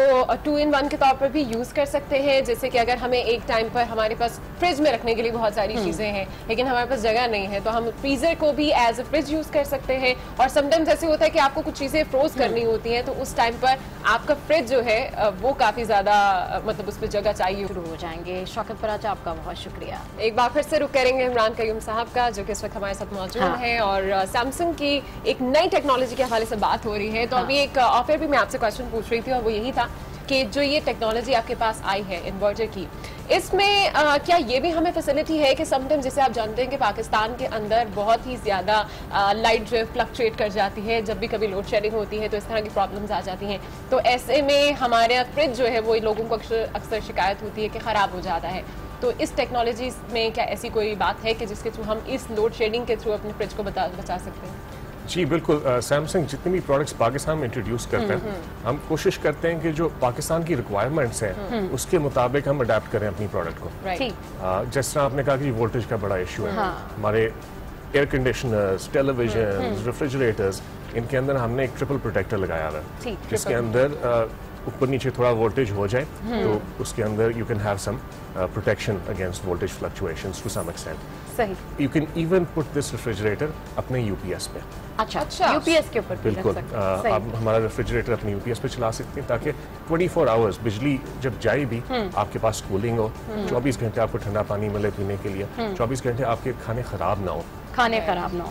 2 in 1 के तौर पर भी यूज कर सकते हैं? जैसे कि अगर हमें एक टाइम पर हमारे पास फ्रिज में रखने के लिए बहुत सारी चीजें हैं लेकिन हमारे पास जगह नहीं है, तो हम फ्रीजर को भी एज अ फ्रिज यूज कर सकते हैं। और समटाइम्स ऐसे होता है कि आपको कुछ चीजें फ्रोज करनी होती हैं, तो उस टाइम पर आपका फ्रिज जो है वो काफी ज्यादा मतलब उस पर जगह चाहिए। शुरू हो जाएंगे। शौकत फराज, आपका बहुत शुक्रिया। एक बार फिर से रुक करेंगे इमरान कयूम साहब का, जो कि इस वक्त हमारे साथ मौजूद हैं, और सैमसंग की एक नई टेक्नोलॉजी के हवाले से बात हो रही है। तो अभी एक ऑफर भी मैं आपसे क्वेश्चन पूछ रही थी, और वो यही था कि जो ये टेक्नोलॉजी आपके पास आई है इन्वर्टर की, इसमें क्या ये भी हमें फैसिलिटी है कि समटाइम, जैसे आप जानते हैं कि पाकिस्तान के अंदर बहुत ही ज़्यादा लाइट जो है फ्लक्चुएट कर जाती है, जब भी कभी लोड शेडिंग होती है तो इस तरह की प्रॉब्लम्स आ जाती हैं, तो ऐसे में हमारे फ्रिज जो है वो लोगों को अक्सर शिकायत होती है कि ख़राब हो जाता है। तो इस टेक्नोलॉजी में क्या ऐसी कोई बात है कि जिसके थ्रू हम इस लोड शेडिंग के थ्रू अपने फ्रिज को बचा सकते हैं? जी बिल्कुल, सैमसंग जितने भी प्रोडक्ट्स पाकिस्तान में इंट्रोड्यूस करते हैं, हम कोशिश करते हैं कि जो पाकिस्तान की रिक्वायरमेंट्स हैं उसके मुताबिक हम अडेप्ट करें अपनी प्रोडक्ट को। जिस तरह आपने कहा कि वोल्टेज का बड़ा इशू है, हमारे एयर कंडीशनर्स, टेलीविजन, रेफ्रिजरेटर्स, इनके अंदर हमने एक ट्रिपल प्रोटेक्टर लगाया हुआ है, जिसके अंदर ऊपर नीचे थोड़ा वोल्टेज हो जाए तो उसके अंदर you can have some protection against voltage fluctuations to some extent. सही, you can even put this refrigerator अपने यूपीएस पे। अच्छा, यूपीएस के ऊपर बिल्कुल, आप हमारा रेफ्रिजरेटर अपने यूपीएस पे चला सकते हैं, ताकि 24 आवर्स बिजली जब जाए भी आपके पास कूलिंग हो, 24 घंटे आपको ठंडा पानी मिले पीने के लिए, 24 घंटे आपके खाने खराब ना हो।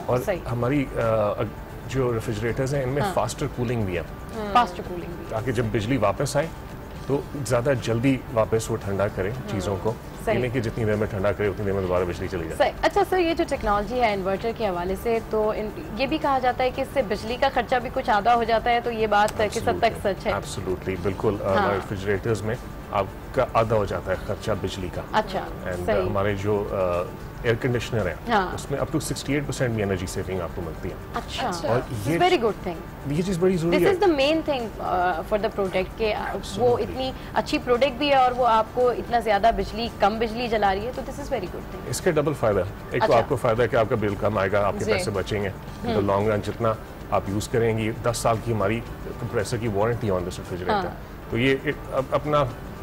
और हमारी जो रेफ्रिजरेटर्स हैं इनमें फास्टर कूलिंग भी है, ताकि जब बिजली वापस आए तो ज़्यादा जल्दी वापस वो ठंडा करें चीज़ों को, नहीं कि जितनी देर में ठंडा करे उतनी देर में दोबारा बिजली चली जाए। अच्छा सर, ये जो टेक्नोलॉजी है इन्वर्टर के हवाले से, तो ये भी कहा जाता है कि इससे बिजली का खर्चा भी कुछ आधा हो जाता है, तो ये बात किस हद तक सच है? एब्सोल्युटली, बिल्कुल। रेफ्रिजरेटर्स में आपका आधा हो जाता है खर्चा बिजली का। अच्छा, एंड हमारे जो एयर कंडीशनर है उसमें अप टू 68% भी एनर्जी सेविंग आपको मिलती है। अच्छा, और ये वेरी गुड थिंग, ये चीज़ बड़ी जरूरी है। This is the main thing for the product के वो इतनी अच्छी प्रोडक्ट भी है और वो आपको इतना ज्यादा कम बिजली जला रही है, तो this is very good thing. इसके डबल फायदा है, एक तो आपको फायदा है कि आपका बिल कम आएगा, आपके पैसे बचेंगे, तो लॉन्ग रन जितना आप यूज करेंगी, 10 साल की हमारी कंप्रेसर की वारंटी ऑन दिस रेफ्रिजरेटर, तो ये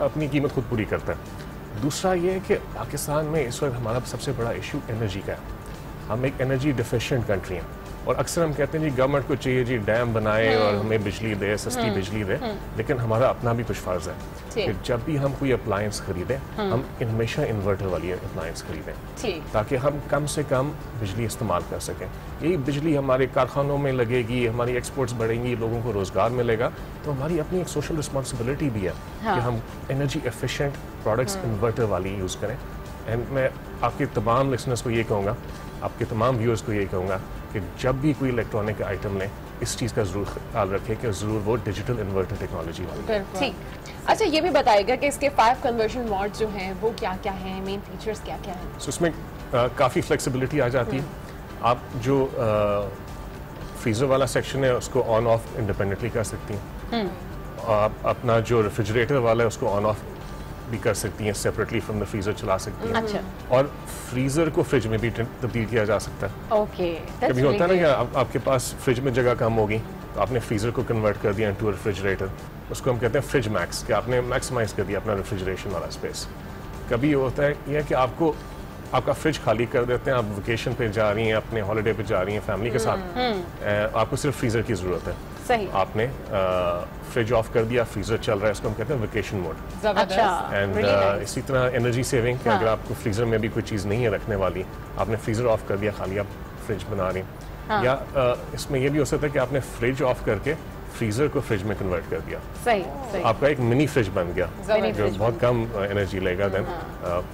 अपनी कीमत खुद पूरी करता है। दूसरा ये है कि पाकिस्तान में इस वक्त हमारा सबसे बड़ा इशू एनर्जी का है। हम एक एनर्जी डिफिशिएंट कंट्री हैं, और अक्सर हम कहते हैं जी गवर्नमेंट को चाहिए जी डैम बनाए और हमें बिजली दे, सस्ती बिजली दे, लेकिन हमारा अपना भी कुछ फर्ज है कि जब भी हम कोई अप्लायंस खरीदें हम हमेशा इन्वर्टर वाली अप्लायंस खरीदें ताकि हम कम से कम बिजली इस्तेमाल कर सकें। यही बिजली हमारे कारखानों में लगेगी, हमारी एक्सपोर्ट्स बढ़ेंगी, लोगों को रोजगार मिलेगा, तो हमारी अपनी एक सोशल रिस्पॉन्सिबिलिटी भी है कि हम एनर्जी एफिशिएंट प्रोडक्ट्स इन्वर्टर वाली यूज़ करें। एंड मैं आपके तमाम लिसनर्स को ये कहूँगा, आपके तमाम व्यूअर्स को ये कहूँगा कि जब भी कोई इलेक्ट्रॉनिक आइटम लें इस चीज़ का ज़रूर ख्याल रखें कि ज़रूर वो डिजिटल इन्वर्टर टेक्नोलॉजी वाली। ठीक, अच्छा ये भी बताइएगा कि इसके 5 कन्वर्जन मोड्स जो हैं वो क्या क्या हैं, मेन फीचर्स क्या क्या हैं? So, इसमें काफ़ी फ्लेक्सिबिलिटी आ जाती है। आप जो फ्रीज़र वाला सेक्शन है उसको ऑन ऑफ इंडिपेंडेंटली कर सकती हैं। आप अपना जो रेफ्रिजरेटर वाला है उसको ऑन ऑफ भी कर सकती हैं, सेपरेटली फ्रॉम द फ्रीजर चला सकती हैं। अच्छा। और फ्रीजर को फ्रिज में भी तब्दील किया जा सकता है। ओके, कभी होता है ना कि आपके पास फ्रिज में जगह कम होगी तो आपने फ्रीजर को कन्वर्ट कर दिया इनटू रेफ्रिजरेटर, उसको हम कहते हैं फ्रिज मैक्स, कि आपने मैक्सिमाइज कर दिया अपना रेफ्रिजरेशन वाला स्पेस। कभी होता है यह कि आपका फ्रिज खाली कर देते हैं, आप वेकेशन पे जा रही हैं, अपने हॉलिडे पे जा रही हैं फैमिली के साथ, आपको सिर्फ फ्रीजर की जरूरत है। सही। आपने फ्रिज ऑफ कर दिया, फ्रीजर चल रहा है, इसको हम कहते हैं वेकेशन मोड। अच्छा। एंड इसी तरह एनर्जी सेविंग, कि अगर आपको फ्रीजर में भी कोई चीज़ नहीं है रखने वाली, आपने फ्रीजर ऑफ कर दिया, खाली आप फ्रिज बना रही हैं। या इसमें यह भी हो सकता है कि आपने फ्रिज ऑफ करके फ्रीजर को फ्रिज में कन्वर्ट कर दिया। सही। आपका एक मिनी फ्रिज बन गया जो बहुत कम एनर्जी लेगा देन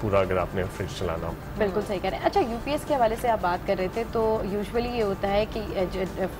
पूरा अगर आपने फ्रिज चलाना हो। बिल्कुल सही कह रहे हैं। अच्छा, यूपीएस के हवाले से आप बात कर रहे थे, तो यूजुअली ये होता है कि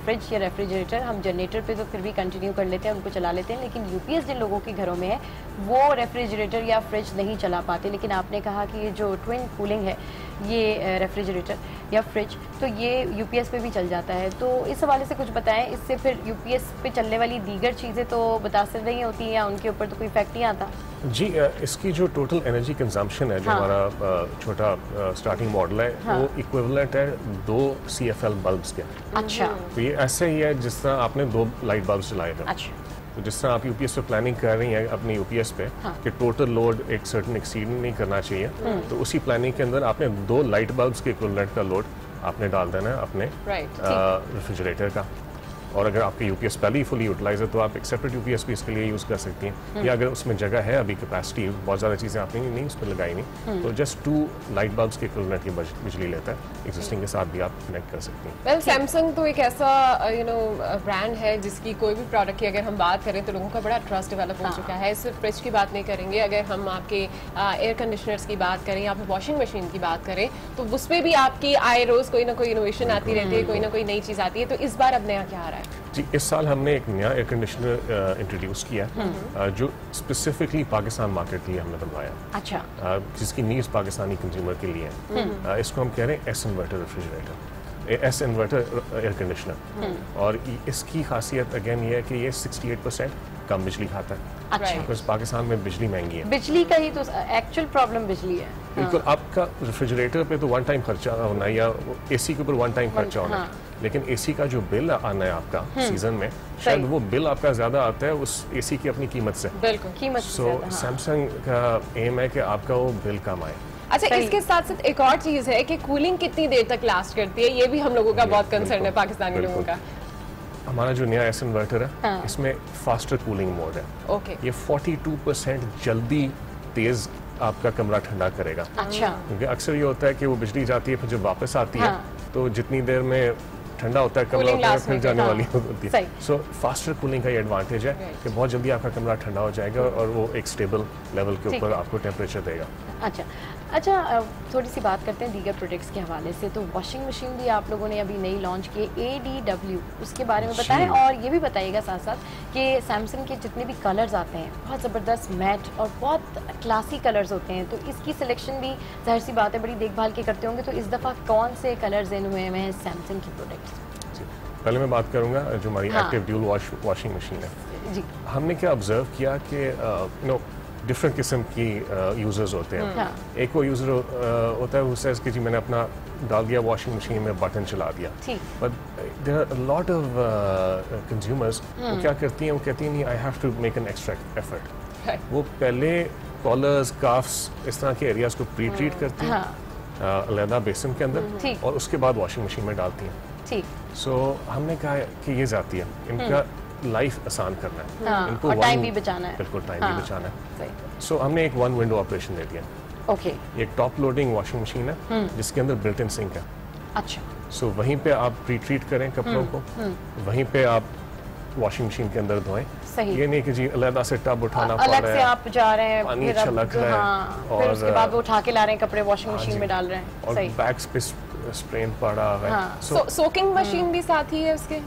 फ्रिज या रेफ्रिजरेटर हम जनरेटर पे तो फिर भी कंटिन्यू कर लेते हैं, उनको चला लेते हैं, लेकिन यूपीएस जिन लोगों के घरों में है वो रेफ्रिजरेटर या फ्रिज नहीं चला पाते। लेकिन आपने कहा कि ये जो ट्विन कूलिंग है, ये रेफ्रिजरेटर या फ्रिज, तो ये यूपीएस पे भी चल जाता है। तो इस हवाले से कुछ बताएं, इससे फिर यूपीएस पे चलने वाली दीगर चीज़ें तो मुतासर नहीं होती हैं या उनके ऊपर तो कोई इफेक्ट नहीं आता? जी, इसकी जो टोटल एनर्जी कंजम्पशन है जो हमारा छोटा स्टार्टिंग मॉडल है, वो इक्विवेलेंट है 2 CFL बल्ब्स के। अच्छा। तो ये ऐसे ही है जिस तरह आपने 2 लाइट बल्ब जलाए थे। अच्छा। तो जिस तरह आप यूपीएस पे प्लानिंग कर रही हैं अपनी यूपीएस पे कि टोटल लोड एक सर्टेन एक्सीड नहीं करना चाहिए, तो उसी प्लानिंग के अंदर आपने 2 लाइट बल्ब्स के इक्विवेलेंट का लोड आपने डाल देना है अपने रेफ्रिजरेटर का। और अगर आपके यूपीएस पहले ही फुली यूटिलाइज है तो आप एक सेपरेट यूपीएस भी इसके लिए यूज़ कर सकती हैं। या अगर उसमें जगह है, अभी कैपेसिटी बहुत ज़्यादा चीज़ें आपने नहीं उस पर लगाई नहीं, तो जस्ट 2 लाइट बल्ब्स के इक्विवेलेंट की बिजली लेता है। एग्जिस्टिंग के साथ भी आप कनेक्ट कर सकती हैं। वेल, सैमसंग तो एक ऐसा ब्रांड है जिसकी कोई भी प्रोडक्ट की अगर हम बात करें तो लोगों का बड़ा ट्रस्ट डेवलप हो चुका है। सिर्फ फ्रिज की बात नहीं करेंगे, अगर हम आपके एयर कंडीशनर्स की बात करें या फिर वॉशिंग मशीन की बात करें तो उस पर भी आपकी आए रोज़ कोई ना कोई इनोवेशन आती रहती है, कोई ना कोई नई चीज़ आती है। तो इस बार अब नया क्या आ रहा है? जी, इस साल हमने एक नया एयर कंडीशनर इंट्रोड्यूस किया जो स्पेसिफिकली पाकिस्तान मार्केट के लिए हमने बनवाया। अच्छा। जिसकी नीड्स पाकिस्तानी कंज्यूमर के लिए है। इसको हम कह रहे हैं S inverter refrigerator, S inverter air conditioner. और इसकी खासियत अगेन ये है कि ये 68% कम बिजली खाता है। अच्छा। बिकॉज पाकिस्तान में बिजली महंगी है। बिजली का ही तो एक्चुअल प्रॉब्लम बिजली है। बिल्कुल। आपका रेफ्रिजरेटर पे तो 1 टाइम खर्चा होना है या एसी के ऊपर 1 टाइम खर्चा होना है, लेकिन एसी का जो बिल आना है आपका सीजन में, शायद वो बिल आपका ज्यादा आता है उस एसी की अपनी कीमत से। बिल्कुल, कीमत से। सो सैमसंग का एम है कि आपका वो बिल कम आए। अच्छा, इसके साथ साथ एक और चीज है कि कूलिंग कितनी देर तक लास्ट करती है, ये भी हम लोगों का बहुत कंसर्न है पाकिस्तानी लोगों का। हमारा जो नया एस इन्वर्टर है इसमें फास्टर कूलिंग मोड है। ओके। ये 42% जल्दी तेज आपका कमरा ठंडा करेगा। अच्छा। क्योंकि अक्सर ये होता है कि वो बिजली जाती है, फिर जब वापस आती है तो जितनी देर में ठंडा होता है कमरा फिर जाने वाली होती है। सो फास्टर कूलिंग का ये एडवांटेज है कि बहुत जल्दी आपका कमरा ठंडा हो जाएगा और वो एक स्टेबल लेवल के ऊपर आपको टेम्परेचर देगा। अच्छा, थोड़ी सी बात करते हैं दीगर प्रोडक्ट्स के हवाले से। तो वॉशिंग मशीन भी आप लोगों ने अभी नई लॉन्च की, ADW, उसके बारे में बताएं। और ये भी बताइएगा साथ साथ कि सैमसंग के जितने भी कलर्स आते हैं बहुत ज़बरदस्त मैट और बहुत क्लासी कलर्स होते हैं, तो इसकी सिलेक्शन भी जाहिर सी बात है बड़ी देखभाल के करते होंगे। तो इस दफ़ा कौन से कलर्स इन हुए हैं सैमसंग की प्रोडक्ट्स? पहले मैं बात करूंगा जो हमारी एक्टिव ड्यूल वॉशिंग मशीन है। जी। हमने क्या ऑब्जर्व किया कि डिफरेंट किस्म की यूज़र्स होते हैं। एक वो यूज़र होता है वो सेज कि जी मैंने अपना डाल दिया वॉशिंग मशीन में, बटन चला दिया। But there are a lot of consumers वो क्या करती हैं, वो कहती हैं I have to make an extra effort. वो पहले कॉलर्स, काफ्स, इस तरह के एरियाज को प्री ट्रीट करती हैं अलहदा बेसिन के अंदर और उसके बाद वॉशिंग मशीन में डालती हैं। ठीक। सो हमने कहा कि ये जाती है, इनका लाइफ आसान करना है, हाँ, इनको और टाइम भी बचाना है। बिल्कुल टाइम भी बचाना है। सो हमने एक 1 विंडो ऑपरेशन दे दिया। ओके। एक टॉप लोडिंग वॉशिंग मशीन है जिसके अंदर बिल्ट इन सिंक है। अच्छा। सो वहीं पे आप प्री ट्रीट करें कपड़ों को, वहीं पे आप वॉशिंग मशीन के अंदर धोएं। सही। ये नहीं कि जी अलग से टब उठाना पड़ रहा है, अलग से आप जा रहे हैं, पानी छलक रहा है, हाँ, फिर उसके बाद वो उठा के ला रहे हैं कपड़े वॉशिंग मशीन में डाल रहे हैं। और बैग्स पे स्प्रेन पड़ा है। हाँ। सोकिंग मशीन भी साथ ही है उसके,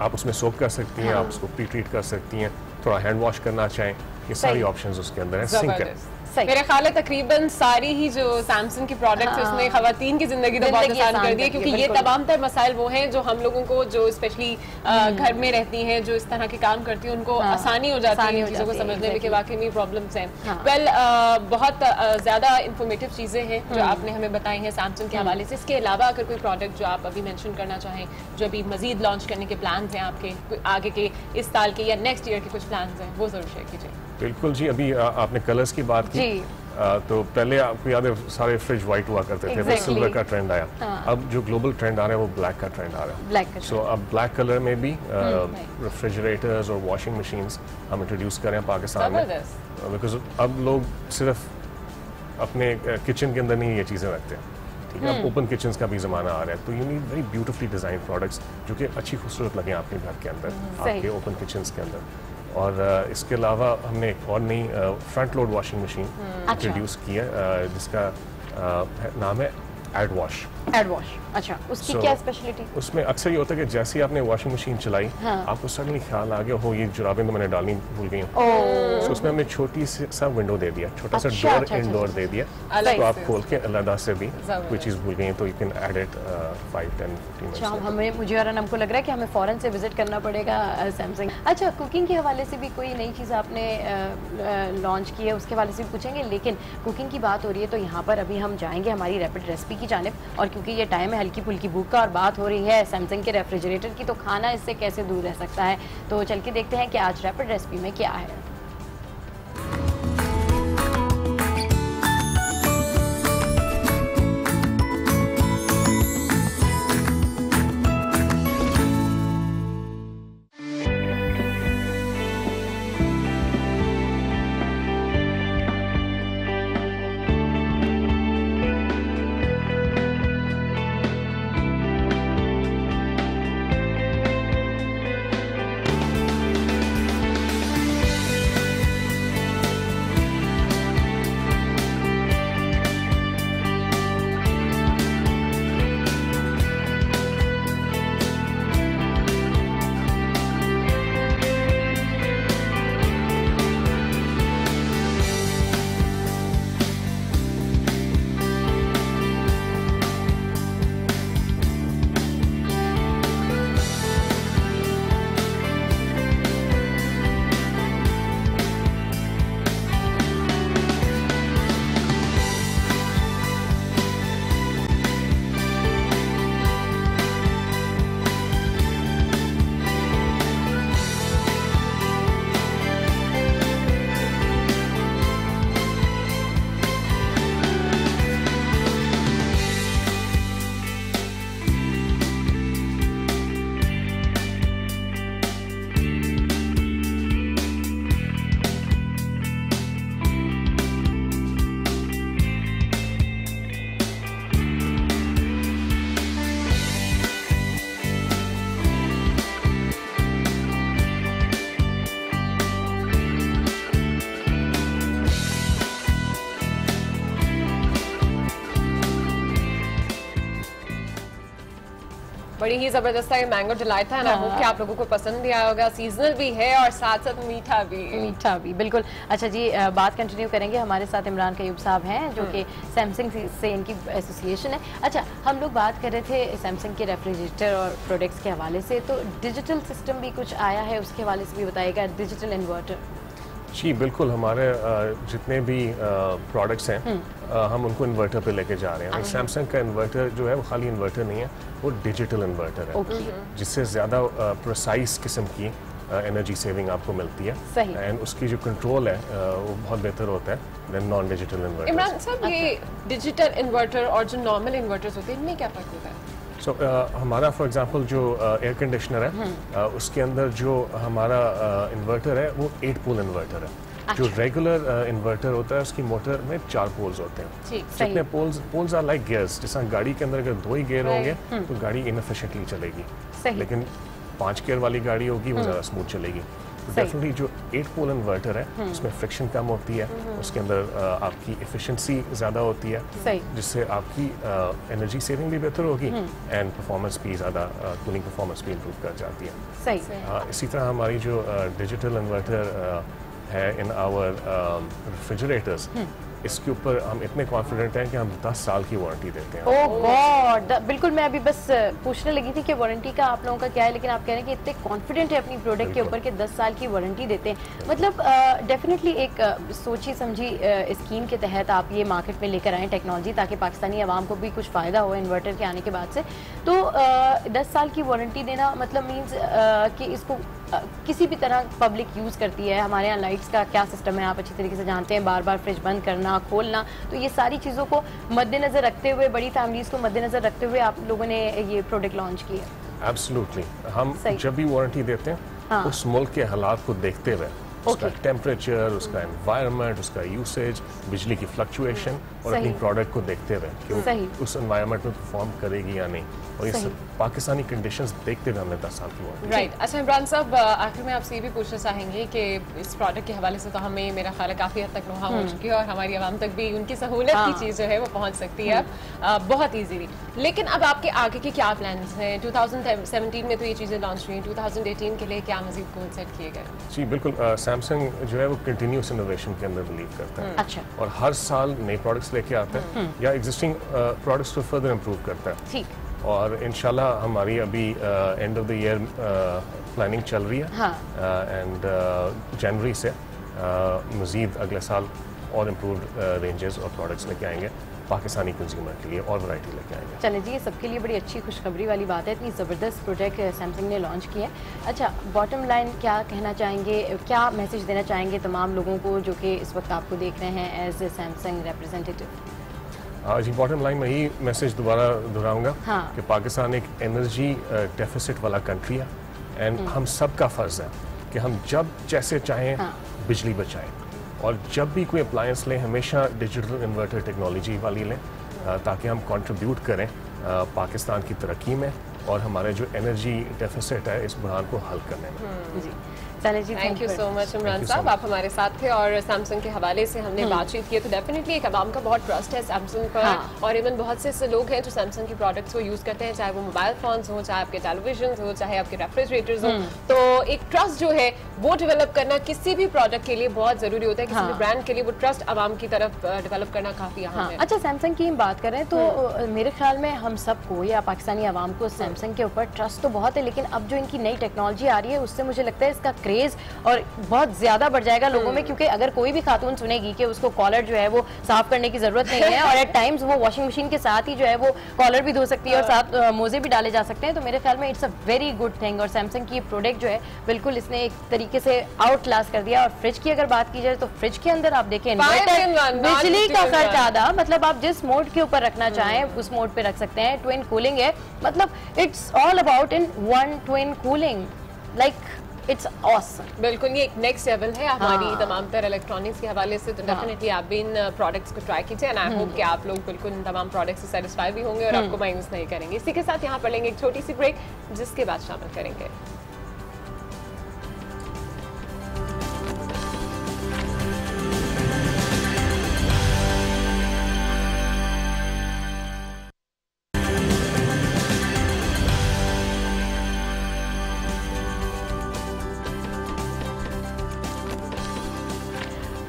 आप उसमें सोक कर सकती हैं, आप उसको प्री ट्रीट कर सकती हैं, थोड़ा हैंड वॉश करना चाहें, ये सारी ऑप्शंस उसके अंदर है। सिंक है। मेरे ख्याल है तकरीबन सारी ही जो सैमसंग की प्रोडक्ट्स है उसने खवातीन की जिंदगी तो बहुत आसान कर दी है, क्योंकि ये तमाम तर मसाइल वो हैं जो हम लोगों को जो स्पेशली घर में रहती हैं, जो इस तरह के काम करती हैं, उनको आसानी हो जाती है चीज़ों को समझने में कि वाकई में प्रॉब्लम्स हैं। वेल, बहुत ज़्यादा इंफॉर्मेटिव चीज़ें हैं जो आपने हमें बताई हैं सैमसंग के हवाले से। इसके अलावा अगर कोई प्रोडक्ट जो आप अभी मेंशन करना चाहें, जो अभी मजीद लॉन्च करने के प्लान हैं आपके आगे के इस साल के या नेक्स्ट ईयर के कुछ प्लान हैं, वो जरूर शेयर कीजिए। बिल्कुल जी, अभी आपने कलर्स की बात की, तो पहले आपको याद है सारे फ्रिज वाइट हुआ करते थे, वो सिल्वर का ट्रेंड आया। अब जो ग्लोबल ट्रेंड आ रहा है वो ब्लैक का ट्रेंड आ रहा है। सो अब ब्लैक कलर में भी रेफ्रिजरेटर्स और वॉशिंग मशीन्स हम इंट्रोड्यूस करें पाकिस्तान में, बिकॉज अब लोग सिर्फ अपने किचन के अंदर नहीं ये चीज़ें रखते हैं, ठीक है। अब ओपन किचन्स का भी ज़माना आ रहा है, तो you need very beautifully design products जो कि अच्छी खूबसूरत लगें आपके घर के अंदर, आपके ओपन किचन्स के अंदर। और इसके अलावा हमने एक और नई front load washing machine introduce की है जिसका नाम है एड वॉश। अच्छा, उसकी क्या स्पेशलिटी? उसमें अक्सर ये होता है कि जैसे ही आपने वॉशिंग मशीन चलाई, आपको सडनली ख्याल आ गया हो ये जुराबें तो मैंने डालनी भूल गई हूँ, तो उसमें हमने छोटी सा विंडो दे दिया, छोटा सा डोर इनडोर दे दिया, तो आप खोल के अलग से भी कोई चीज़ भूल गई तो you can add it 5-10-15 minutes. हमें मुझे और हमको लग रहा है कि हमें फौरन से विजिट करना पड़ेगा सैमसंग। अच्छा, कुकिंग के हवाले से भी कोई नई चीज़ आपने लॉन्च की है, उसके हवाले से भी पूछेंगे, लेकिन कुकिंग की बात हो रही है तो यहाँ पर अभी हम जाएंगे हमारी रैपिड रेसिपी की जानिब, और क्योंकि ये टाइम है हल्की फुल्की भूख का और बात हो रही है सैमसंग के रेफ्रिजरेटर की, तो खाना इससे कैसे दूर रह सकता है। तो चल के देखते हैं कि आज रैपिड रेसिपी में क्या है। बड़ी ही जबरदस्त है मैंगो डिलाइट था, आई होप कि आप लोगों को पसंद भी आया होगा। सीजनल भी है और साथ साथ मीठा भी बिल्कुल। अच्छा जी, बात कंटिन्यू करेंगे। हमारे साथ इमरान कयूब साहब हैं जो कि सैमसंग से इनकी एसोसिएशन है। अच्छा, हम लोग बात कर रहे थे सैमसंग के रेफ्रिजरेटर और प्रोडक्ट्स के हवाले से, तो डिजिटल सिस्टम भी कुछ आया है, उसके हवाले से भी बताइएगा। डिजिटल इन्वर्टर जी बिल्कुल, हमारे जितने भी प्रोडक्ट्स हैं हम उनको इन्वर्टर पे लेके जा रहे हैं। सैमसंग का इन्वर्टर जो है वो खाली इन्वर्टर नहीं है, वो डिजिटल इन्वर्टर है, जिससे ज़्यादा प्रिसाइज किस्म की एनर्जी सेविंग आपको मिलती है एंड उसकी जो कंट्रोल है वो बहुत बेहतर होता है then non digital inverter. Imran साहब, ये डिजिटल इन्वर्टर और जो नॉर्मल इन्वर्टर्स होते हैं इनमें क्या फ़र्क होता है? हमारा फॉर एग्जांपल जो एयर कंडीशनर है उसके अंदर जो हमारा इन्वर्टर है वो 8 पोल इन्वर्टर है। अच्छा। जो रेगुलर इन्वर्टर होता है उसकी मोटर में 4 पोल्स होते हैं। जितने पोल्स आर लाइक गियर्स, जैसा गाड़ी के अंदर अगर 2 ही गियर होंगे तो गाड़ी इनएफिशिएंटली चलेगी, लेकिन 5 गियर वाली गाड़ी होगी वो ज़्यादा स्मूथ चलेगी। डेफिनेटली जो 8 पोल इन्वर्टर है उसमें फ्रिक्शन कम होती है, उसके अंदर आपकी एफिशिएंसी ज़्यादा होती है, जिससे आपकी एनर्जी सेविंग भी बेहतर होगी एंड परफॉर्मेंस भी ज़्यादा कूलिंग परफॉर्मेंस भी इम्प्रूव कर जाती है। इसी तरह हमारी जो डिजिटल इन्वर्टर है इन आवर रेफ्रिजरेटर्स, इसके ऊपर हम इतने कॉन्फिडेंट हैं कि हम 10 साल की वारंटी देते हैं। ओह गॉड, बिल्कुल मैं अभी बस पूछने लगी थी कि वारंटी का आप लोगों का क्या है, लेकिन आप कह रहे हैं कि इतने कॉन्फिडेंट है अपनी प्रोडक्ट के ऊपर कि 10 साल की वारंटी देते हैं। मतलब डेफिनेटली एक सोची समझी स्कीम के तहत आप ये मार्केट में लेकर आए टेक्नोलॉजी, ताकि पाकिस्तानी आवाम को भी कुछ फ़ायदा हो इन्वर्टर के आने के बाद से। तो 10 साल की वारंटी देना मतलब मीन्स कि इसको किसी भी तरह पब्लिक यूज़ करती है। हमारे यहाँ लाइट्स का क्या सिस्टम है आप अच्छी तरीके से जानते हैं, बार बार फ्रिज बंद करना खोलना, तो ये सारी चीज़ों को मद्देनज़र रखते हुए, बड़ी फैमिलीज़ को मद्देनज़र रखते हुए आप लोगों ने ये प्रोडक्ट लॉन्च किया। एब्सोल्युटली, हम जब भी वारंटी देते हैं उस मुल्क के हालात को देखते हुए, उसका टेम्परेचर, उसका एनवायरनमेंट, उसका यूसेज, बिजली की फ्लक्चुएशन और अपनी प्रोडक्ट को देखते हुए कि उस एनवायरनमेंट में परफॉर्म करेगी या नहीं, और ये सब पाकिस्तानी कंडीशंस देखते हुए हमने 10 साल की वारंटी। राइट। अच्छा इमरान साहब, आखिर में आपसे ये भी पूछना चाहेंगे कि इस प्रोडक्ट के हवाले से तो हमें मेरा ख्याल है काफ़ी हद तक नुहा हो चुकी है और हमारी आवाम तक भी उनकी सहूलत की चीज़ जो है वो पहुँच सकती है बहुत ईजीली। लेकिन अब आपके आगे के क्या प्लान हैं? 2017 में तो ये चीज़ें लॉन्च हुई, 2018 के लिए क्या मज़ीद गोल सेट किए गए? जी बिल्कुल, सैमसंग जो है वो कंटिन्यूस इनोवेशन के अंदर बिलीव करता है। अच्छा। और हर साल नए प्रोडक्ट्स लेके आता है या एग्जिस्टिंग प्रोडक्ट्स को फर्दर इम्प्रूव करता है। ठीक। और इंशाल्लाह हमारी अभी end of the year planning चल रही है एंड जनवरी से मज़ीद अगले साल और इम्प्रूव्ड रेंजेस और प्रोडक्ट्स लेके आएंगे पाकिस्तानी कंज्यूमर के लिए और वैरायटी लेके आएंगे। चले जी, ये सबके लिए बड़ी अच्छी खुशखबरी वाली बात है, इतनी ज़बरदस्त प्रोडक्ट सैमसंग ने लॉन्च किया है। अच्छा, बॉटम लाइन क्या कहना चाहेंगे, क्या मैसेज देना चाहेंगे तमाम लोगों को जो कि इस वक्त आपको देख रहे हैं एज ए सैमसंग रिप्रेजेंटेटिव? जी, बॉटम लाइन में ही मैसेज दोबारा दोहराऊंगा कि पाकिस्तान एक एनर्जी डेफिसिट वाला कंट्री है एंड हम सब का फ़र्ज़ है कि हम जब जैसे चाहें बिजली बचाएं, और जब भी कोई अप्लायंस लें हमेशा डिजिटल इन्वर्टर टेक्नोलॉजी वाली लें, ताकि हम कंट्रीब्यूट करें पाकिस्तान की तरक्की में और हमारे जो एनर्जी डेफिसिट है इस बुरान को हल करने में। जी thank you so much Imran साहब, आप हमारे साथ थे और सैमसंग के हवाले से हमने बातचीत की। तो डेफिनेटली एक आवाम का बहुत ट्रस्ट है सैमसंग पर और इवन बहुत से ऐसे लोग हैं जो सैमसंग की प्रोडक्ट्स को यूज़ करते हैं, चाहे वो मोबाइल फोन्स हो, चाहे आपके टेलीविजन हो, चाहे आपके रेफ्रिजरेटर्स हो। तो एक ट्रस्ट जो है वो डेवलप करना किसी भी प्रोडक्ट के लिए बहुत ज़रूरी होता है, किसी भी ब्रांड के लिए वो ट्रस्ट आवाम की तरफ डेवलप करना काफ़ी अहम है। अच्छा, सैमसंग की बात करें तो मेरे ख्याल में हम सबको या पाकिस्तानी आवाम को सैमसंग के ऊपर ट्रस्ट तो बहुत है, लेकिन अब जो इनकी नई टेक्नोलॉजी आ रही है उससे मुझे लगता है इसका क्रेज़ और बहुत ज्यादा बढ़ जाएगा लोगों में, क्योंकि अगर कोई भी खातून सुनेगी कि उसको कॉलर जो है वो साफ करने की जरूरत नहीं है और एट टाइम्स वो वॉशिंग मशीन के साथ ही जो है वो कॉलर भी धो सकती है और साथ मोजे भी डाले जा सकते हैं, तो मेरे ख्याल में it's a very good thing. और सैमसंग की प्रोडक्ट जो है बिल्कुल इसने एक तरीके से आउट क्लास कर दिया। और फ्रिज की अगर बात की जाए तो फ्रिज के अंदर आप देखें बिजली का खर्च आधा, मतलब आप जिस मोड के ऊपर रखना चाहें उस मोड पे रख सकते हैं। ट्विन कूलिंग है, मतलब it's all about in one twin cooling, like it's awesome. बिल्कुल, ये एक नेक्स्ट लेवल है हमारी तमाम तरह इलेक्ट्रॉनिक्स के हवाले से। तो डेफिनेटली आप भी इन प्रोडक्ट्स को ट्राई कीजिए एंड आई होप कि आप लोग बिल्कुल इन तमाम प्रोडक्ट्स से सेटिस्फाई भी होंगे और आपको मायूस नहीं करेंगे। इसी के साथ यहाँ पर लेंगे एक छोटी सी ब्रेक, जिसके बाद शामिल करेंगे।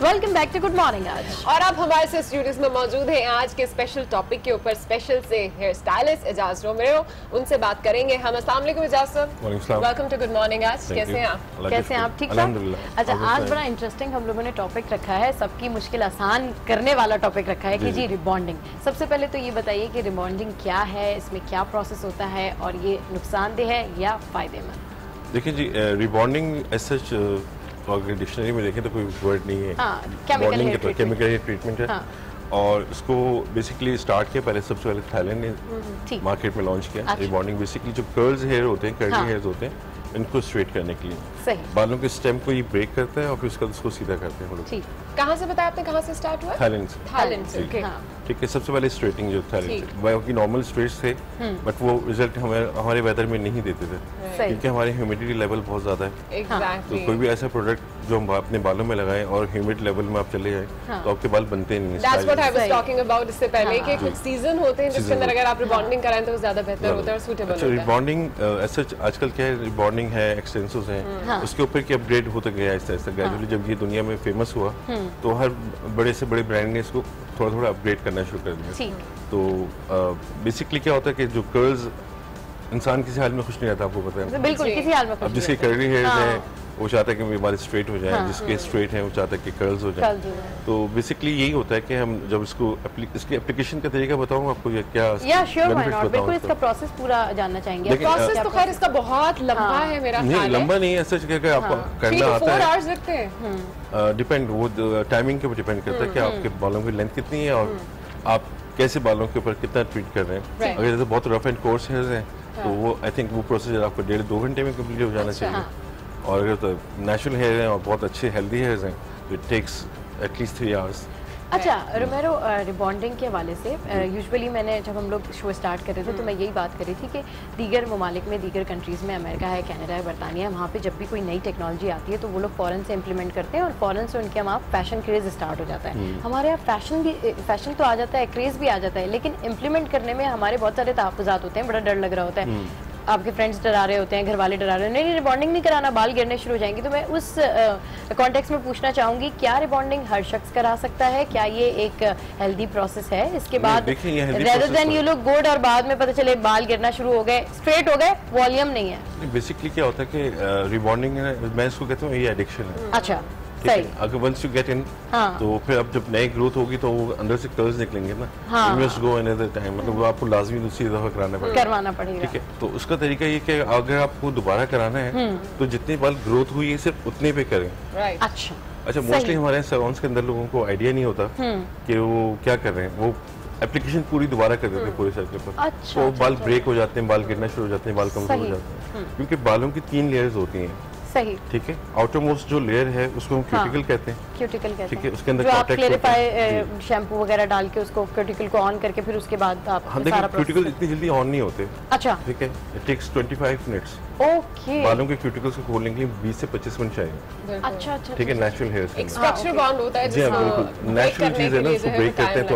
Welcome back to good morning Aaj. और अब हमारे से स्टूडियोज में मौजूद हैं आज के स्पेशल टॉपिक के ऊपर स्पेशल से हेयर स्टाइलिस्ट एजाज रोमेरो, उनसे बात करेंगे हम। अस्सलाम वालेकुम एजाज साहब, वेलकम टू गुड मॉर्निंग आज। कैसे हैं आप? कैसे हैं आप? ठीक ठाक। अच्छा, आज बड़ा इंटरेस्टिंग हम लोगों ने टॉपिक रखा है, सबकी मुश्किल आसान करने वाला टॉपिक रखा है कि जी रिबॉन्डिंग। सबसे पहले तो ये बताइए कि रिबॉन्डिंग क्या है, इसमें क्या प्रोसेस होता है और ये नुकसानदेह है या फायदेमंद? देखिए जी, रिबॉन्डिंग ऐसा अगर डिक्शनरी में देखें तो कोई वर्ड नहीं है, केमिकल केमिकल ट्रीटमेंट है। और इसको बेसिकली स्टार्ट किया पहले, सबसे पहले थाईलैंड ने मार्केट में लॉन्च किया। रिबॉन्डिंग बेसिकली जो कर्ल्स हेयर होते हैं, कर्ली हेयर्स होते हैं, इनको स्ट्रेट करने के लिए सही। बालों के स्टेम को ये ब्रेक करता है और फिर उसका उसको सीधा करते हैं। ठीक, कहाँ से बताया आपने, कहाँ से स्टार्ट हुआ? थाईलैंड से। थाईलैंड से, ओके। ठीक है, सबसे पहले स्ट्रेटिंग जो थाईलैंड से, बाकी नॉर्मल स्ट्रेट्स थे बट वो रिजल्ट हमारे वेदर में नहीं देते थे क्योंकि हमारे ह्यूमिडिटी लेवल बहुत ज्यादा है। तो कोई भी ऐसा प्रोडक्ट जो हम अपने बालों में लगाएं और ह्यूमिड लेवल में आप चले जाएं तो आपके बाल बनते नहीं। That's what I was talking about इससे पहले कि कुछ सीजन होते हैं जिसके अंदर अगर आप रिबॉन्डिंग कराएं तो वो ज्यादा बेहतर होता है और सूटेबल होता है। रिबॉन्डिंग ऐसा आजकल क्या है, रिबॉन्डिंग है, एक्सटेंसोस हैं, उसके ऊपर की अपग्रेड होता गया ऐसा ग्रेजुअली। जब ये दुनिया में फेमस हुआ तो हर बड़े से बड़े ब्रांड ने इसको थोड़ा थोड़ा अपग्रेड करना शुरू कर दिया। तो बेसिकली क्या होता है कि जो कर्ल्स, इंसान किसी हाल में खुश नहीं रहता, आपको पता है बिल्कुल, किसी हाल में खुश। अब जिसके कर्ली हेयर्स हैं वो चाहता है कि मेरे बाल स्ट्रेट हो जाए, जिसके स्ट्रेट हैं वो चाहता है कि कर्ल्स हो जाए। तो बेसिकली यही होता है कि हम जब इसको इसकी एप्लीकेशन का तरीका बताऊं आपको, या क्या बिल्कुल इसका प्रोसेस पूरा जानना चाहेंगे। प्रोसेस तो खैर इसका बहुत लंबा है मेरा ख्याल है। लंबा नहीं है, ऐसा क्या आपको करना आता है, डिपेंड, वो टाइमिंग के ऊपर डिपेंड करता है कि आपके बालों की लेंथ कितनी है और आप कैसे बालों के ऊपर कितना ट्रीट कर रहे हैं। अगर जैसे बहुत रफ एंड कोर्स हेयर्स हैं तो वो आई थिंक वो प्रोसेस आपको 1.5-2 घंटे में कंप्लीट हो जाना चाहिए। और अगर तो नेचुरल हेयर हैं और बहुत अच्छे हेल्दी हेयर्स हैं तो इट टेक्स एटलीस्ट 3 आवर्स। अच्छा रोमेरो, रिबॉन्डिंग के हवाले से यूजुअली मैंने जब हम लोग शो स्टार्ट कर रहे थे तो मैं यही बात कर रही थी कि दीगर ममालिक में, दीगर कंट्रीज़ में, अमेरिका है, कनाडा है, बरतानिया है, वहाँ पे जब भी कोई नई टेक्नोलॉजी आती है तो वो लोग फ़ौरन से इम्प्लीमेंट करते हैं और फ़ौरन से उनके वहाँ फैशन क्रेज़ स्टार्ट हो जाता है। हमारे यहाँ फैशन तो आ जाता है, क्रेज़ भी आ जाता है, लेकिन इम्प्लीमेंट करने में हमारे बहुत सारे तहफ़्फ़ुज़ात होते हैं, बड़ा डर लग रहा होता है। आपके फ्रेंड्स डरा रहे होते हैं, घर वाले डरा रहे हैं, नहीं रिबॉन्डिंग नहीं कराना, बाल गिरने शुरू हो जाएंगे। तो मैं उस कॉन्टेक्स्ट में पूछना चाहूंगी, क्या रिबॉन्डिंग हर शख्स करा सकता है? क्या ये एक हेल्दी प्रोसेस है? इसके बाद rather than you look good और बाद में पता चले बाल गिरना शुरू हो गए, स्ट्रेट हो गए, वॉल्यूम नहीं है। बेसिकली क्या होता है कि रिबॉन्डिंग मैं इसको कहता हूँ ये एडिक्शन है। अच्छा, अगर वंस यू गेट इन तो फिर अब जब नई ग्रोथ होगी तो वो अंदर से कर्ल्स निकलेंगे ना, you must go another time, मतलब वो आपको लाजमी दूसरी दफा करवाना पड़ेगा। ठीक है, तो उसका तरीका ये कि अगर आपको दोबारा कराना है तो जितनी बाल ग्रोथ हुई है सिर्फ उतने पे करें। अच्छा, मोस्टली हमारे सैलून्स के अंदर लोगों को आइडिया नहीं होता कि वो क्या कर रहे हैं, वो एप्लीकेशन पूरी दोबारा कर देते हैं पूरे सर्कल पर, तो बाल ब्रेक हो जाते हैं, बाल गिरना शुरू हो जाते हैं, बाल कमजोर हो जाते हैं, क्योंकि बालों की 3 लेयर्स होती हैं। सही, ठीक है, आउटर मोस्ट जो लेयर है उसको हम क्यूटिकल कहते हैं। क्यूटिकल कहते हैं, ठीक है, उसके अंदर आप क्लेरिफाई शैम्पू वगैरह डाल के उसको क्यूटिकल को ऑन करके फिर उसके बाद आप सारा क्यूटिकल इतनी जल्दी ऑन नहीं होते। अच्छा, ठीक है, इट टेक्स 25 मिनट्स। ओके, बालों के क्यूटिकल्स को खोलने के लिए 20 से 25 मिनट चाहिए। अच्छा, ठीक है, नेचुरल हेयर्स एक स्ट्रक्चर बॉन्ड होता है, जी हां, बिल्कुल नेचुरल चीज है ना, उसको ब्रेक करते हैं तो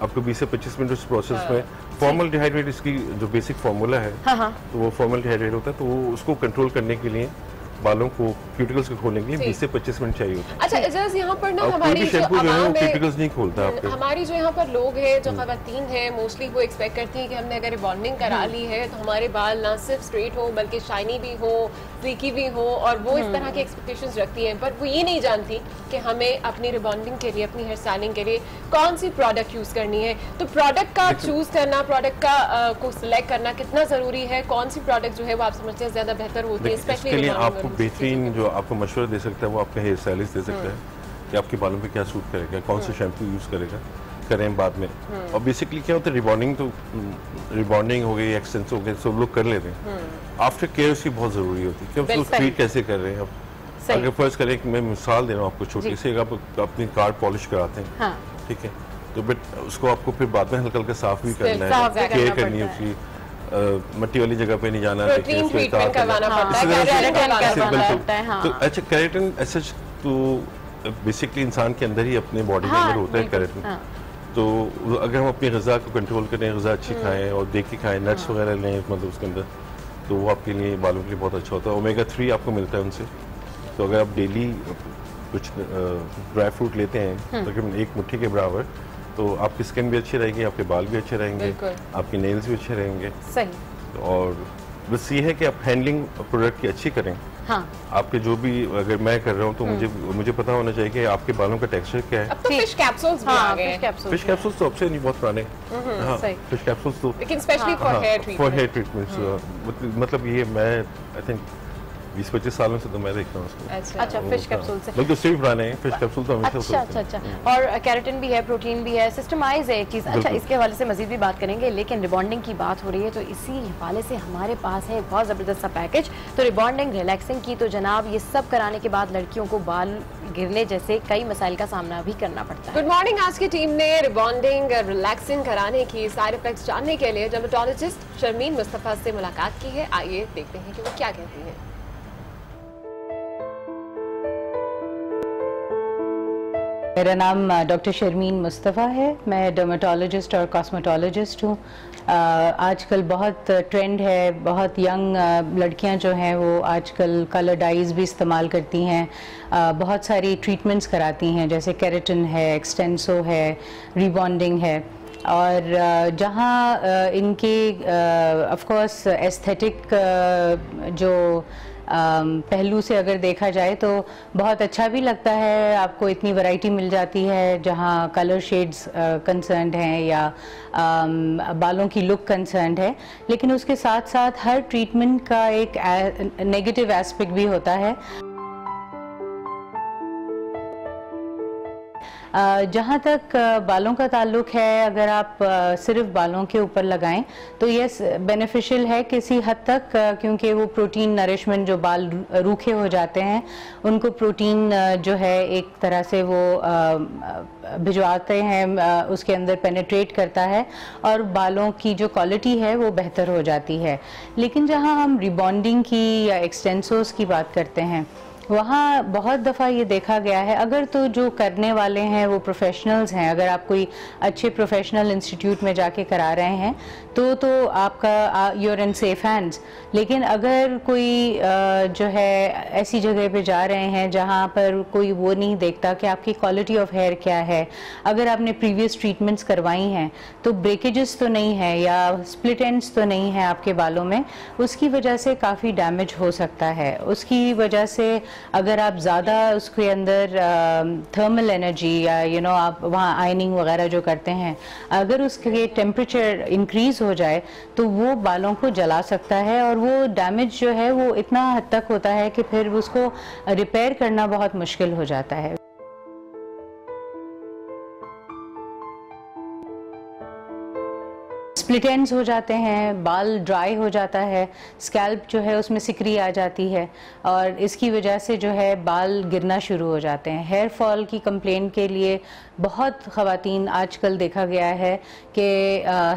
आपको 20 से 25 मिनट उस प्रोसेस में फॉर्मल डिहाइड्रेट, इसकी जो बेसिक फार्मूला है तो वो फॉर्मल डिहाइड्रेट होता है, तो वो उसको कंट्रोल करने के लिए बालों को क्यूटिकल्स को खोलने के लिए 20 से 25 मिनट चाहिए होता है। अच्छा, इजाज़ यहाँ पर ना हमारी जो क्यूटिकल्स नहीं खोलता आपके, हमारी जो यहाँ पर लोग हैं, जो खवातीन हैं, मोस्टली वो एक्सपेक्ट करती हैं कि हमने अगर रिबॉन्डिंग करा ली है तो हमारे बाल ना सिर्फ स्ट्रेट हो बल्कि शाइनी भी हो, स्लीकी भी हो, और वो इस तरह की एक्सपेक्टेशंस रखती हैं, पर वो ये नहीं जानती कि हमें अपनी रिबॉन्डिंग के लिए, अपनी हेयर स्टाइलिंग के लिए कौन सी प्रोडक्ट यूज करनी है। तो प्रोडक्ट का चूज करना, प्रोडक्ट का को सिलेक्ट करना कितना जरूरी है? कौन सी प्रोडक्ट जो है वो आप समझते हैं ज्यादा बेहतर होती है? स्पेशली आपको बेहतरीन जो आपको मशवरा दे सकता है वो आपका हेयर स्टाइलिस्ट दे सकता है कि आपके बालों पे क्या सूट करेगा, कौन सा शैम्पू यूज करेगा, करें बाद में। और बेसिकली क्या होता है, रिबॉन्डिंग तो रिबॉन्डिंग हो गई, एक्सटेंस हो गए, सब लोग कर लेते हैं। आफ्टर केयर उसकी बहुत जरूरी होती है कि उसको ट्रीट कैसे कर रहे हैं। अब अगर फर्स्ट करें, मैं मिसाल दे रहा हूँ आपको छोटी सी, आप अपनी कार पॉलिश कराते हैं, ठीक है, तो बट उसको आपको फिर बाद में हल्का हल्का साफ भी करना है, केयर करनी है उसकी, मट्टी वाली जगह पे नहीं जाना, तो अच्छा केराटिन ऐसा तो बेसिकली इंसान के अंदर ही अपने बॉडी के अंदर होता है केराटिन। तो अगर हम अपनी ग़िज़ा को कंट्रोल करें, ग़िज़ा अच्छी खाएं और देख के खाएं, नट्स वगैरह लें मतलब उसके अंदर, तो वो आपके लिए, बालों के लिए बहुत अच्छा होता है। ओमेगा 3 आपको मिलता है उनसे, तो अगर आप डेली कुछ ड्राई फ्रूट लेते हैं तकरीबन 1 मुट्ठी के बराबर, तो आपकी स्किन भी अच्छी रहेगी, आपके बाल भी अच्छे रहेंगे, आपके नेल्स भी अच्छे रहेंगे। सही। और बस ये है कि आप हैंडलिंग प्रोडक्ट की अच्छी करें। आपके जो भी, अगर मैं कर रहा हूँ तो मुझे पता होना चाहिए कि आपके बालों का टेक्सचर क्या है। अब तो फिश कैप्सूल्स भी आ गए हैं। फिश कैप्सूल्स तो अब से नहीं, बहुत पुराने। हाँ, फिश कैप्सूल्स तो लेकिन स्पेशली फॉर हेयर ट्रीटमेंट, मतलब ये मैं आई थिंक 20-25 सालों से तो मैं देखता हूँ उसको। अच्छा, फिश कैप्सूल से, बल्कि उससे भी पुराने हैं, फिश कैप्सूल तो हमेशा। अच्छा। और केराटिन भी है, प्रोटीन भी है, सिस्टमाइज है एक चीज़। अच्छा, इसके हवाले से मजीद भी बात करेंगे, लेकिन रिबॉन्डिंग की बात हो रही है तो इसी हवाले से हमारे पास है बहुत ज़बरदस्त सा पैकेज। तो रिबॉन्डिंग, रिलैक्सिंग की तो जनाब ये सब कराने के बाद लड़कियों को बाल गिरने जैसे कई मसाइल का सामना भी करना पड़ता है। Good morning. आज की टीम ने रिबॉन्डिंग, रिलैक्सिंग कराने की साइड इफेक्ट्स जानने के लिए डर्मेटोलॉजिस्ट शर्मीन मुस्तफ़ा से मुलाकात की है। आइए देखते हैं कि वो क्या कहती हैं। मेरा नाम डॉक्टर शर्मीन मुस्तफ़ा है। मैं डर्मेटोलॉजिस्ट और कॉस्मेटोलॉजिस्ट हूँ। आजकल बहुत ट्रेंड है, बहुत यंग लड़कियां जो हैं वो आजकल कलर डाइज भी इस्तेमाल करती हैं, बहुत सारी ट्रीटमेंट्स कराती हैं, जैसे केराटिन है, एक्सटेंसो है, रिबॉन्डिंग है। और जहाँ इनके ऑफ कोर्स एस्थेटिक जो पहलू से अगर देखा जाए तो बहुत अच्छा भी लगता है, आपको इतनी वैरायटी मिल जाती है जहाँ कलर शेड्स कंसर्न्ड हैं या बालों की लुक कंसर्न्ड है। लेकिन उसके साथ साथ हर ट्रीटमेंट का एक नेगेटिव एस्पेक्ट भी होता है। जहाँ तक बालों का ताल्लुक है, अगर आप सिर्फ बालों के ऊपर लगाएं तो ये बेनिफिशियल है किसी हद तक, क्योंकि वो प्रोटीन नरिशमेंट, जो बाल रूखे हो जाते हैं उनको प्रोटीन जो है एक तरह से वो भिजवाते हैं, उसके अंदर पेनिट्रेट करता है और बालों की जो क्वालिटी है वो बेहतर हो जाती है। लेकिन जहाँ हम रिबॉन्डिंग की या एक्सटेंसोस की बात करते हैं, वहाँ बहुत दफ़ा ये देखा गया है, अगर तो जो करने वाले हैं वो प्रोफेशनल्स हैं, अगर आप कोई अच्छे प्रोफेशनल इंस्टीट्यूट में जाके करा रहे हैं तो आपका यूर इन सेफ हैंड्स। लेकिन अगर कोई जो है ऐसी जगह पे जा रहे हैं जहाँ पर कोई वो नहीं देखता कि आपकी क्वालिटी ऑफ हेयर क्या है, अगर आपने प्रीवियस ट्रीटमेंट्स करवाई हैं तो ब्रेकेजेस तो नहीं है या स्प्लिट एंड्स तो नहीं है आपके बालों में, उसकी वजह से काफ़ी डैमेज हो सकता है। उसकी वजह से अगर आप ज़्यादा उसके अंदर थर्मल एनर्जी या आप वहाँ आयनिंग वगैरह जो करते हैं, अगर उसके टेम्परेचर इंक्रीज हो जाए तो वो बालों को जला सकता है और वो डैमेज जो है वो इतना हद तक होता है कि फिर उसको रिपेयर करना बहुत मुश्किल हो जाता है। स्प्लिट एंड्स हो जाते हैं, बाल ड्राई हो जाता है, स्कैल्प जो है उसमें सिकरी आ जाती है और इसकी वजह से जो है बाल गिरना शुरू हो जाते हैं। हेयर फॉल की कंप्लेंट के लिए बहुत ख़वातीन आजकल देखा गया है कि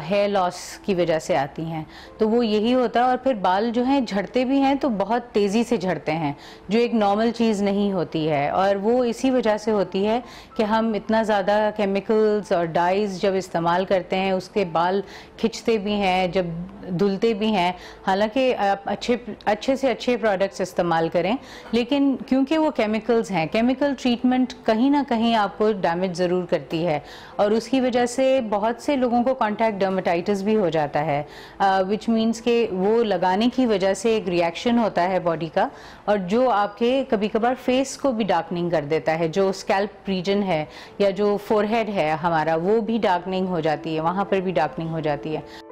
हेयर लॉस की वजह से आती हैं, तो वो यही होता है। और फिर बाल जो हैं झड़ते भी हैं तो बहुत तेज़ी से झड़ते हैं, जो एक नॉर्मल चीज़ नहीं होती है, और वो इसी वजह से होती है कि हम इतना ज़्यादा केमिकल्स और डाइज़ जब इस्तेमाल करते हैं, उसके बाल खिंचते भी हैं, जब धुलते भी हैं। हालांकि आप अच्छे से अच्छे प्रोडक्ट्स इस्तेमाल करें, लेकिन क्योंकि वो केमिकल्स हैं, केमिकल ट्रीटमेंट कहीं ना कहीं आपको डैमेज ज़रूर करती है और उसकी वजह से बहुत से लोगों को कॉन्टैक्ट डर्मेटाइटिस भी हो जाता है, विच मीन्स के वो लगाने की वजह से एक रिएक्शन होता है बॉडी का, और जो आपके कभी कभार फेस को भी डार्कनिंग कर देता है। जो स्कैल्प रीजन है या जो फोरहेड है हमारा, वो भी डार्कनिंग हो जाती है, वहाँ पर भी डार्कनिंग हो जाती है।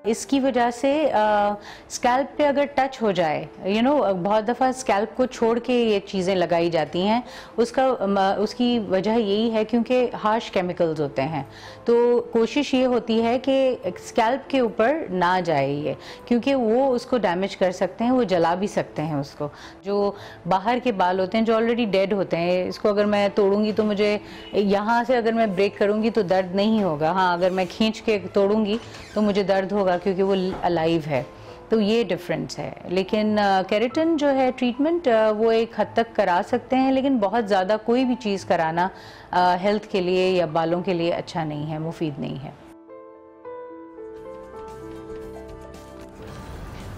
इसकी वजह से स्कैल्प पे अगर टच हो जाए, बहुत दफ़ा स्कैल्प को छोड़ के ये चीज़ें लगाई जाती हैं, उसकी वजह यही है क्योंकि हार्श केमिकल्स होते हैं। तो कोशिश ये होती है कि स्कैल्प के ऊपर ना जाए ये, क्योंकि वो उसको डैमेज कर सकते हैं, वो जला भी सकते हैं उसको। जो बाहर के बाल होते हैं जो ऑलरेडी डेड होते हैं, इसको अगर मैं तोड़ूंगी तो मुझे यहाँ से अगर मैं ब्रेक करूँगी तो दर्द नहीं होगा, हाँ अगर मैं खींच के तोड़ूंगी तो मुझे दर्द होगा क्योंकि वो अलाइव है। तो ये डिफरेंस है। लेकिन केराटिन जो है ट्रीटमेंट वो एक हद तक करा सकते हैं, लेकिन बहुत ज़्यादा कोई भी चीज़ कराना हेल्थ के लिए या बालों के लिए अच्छा नहीं है, मुफीद नहीं है।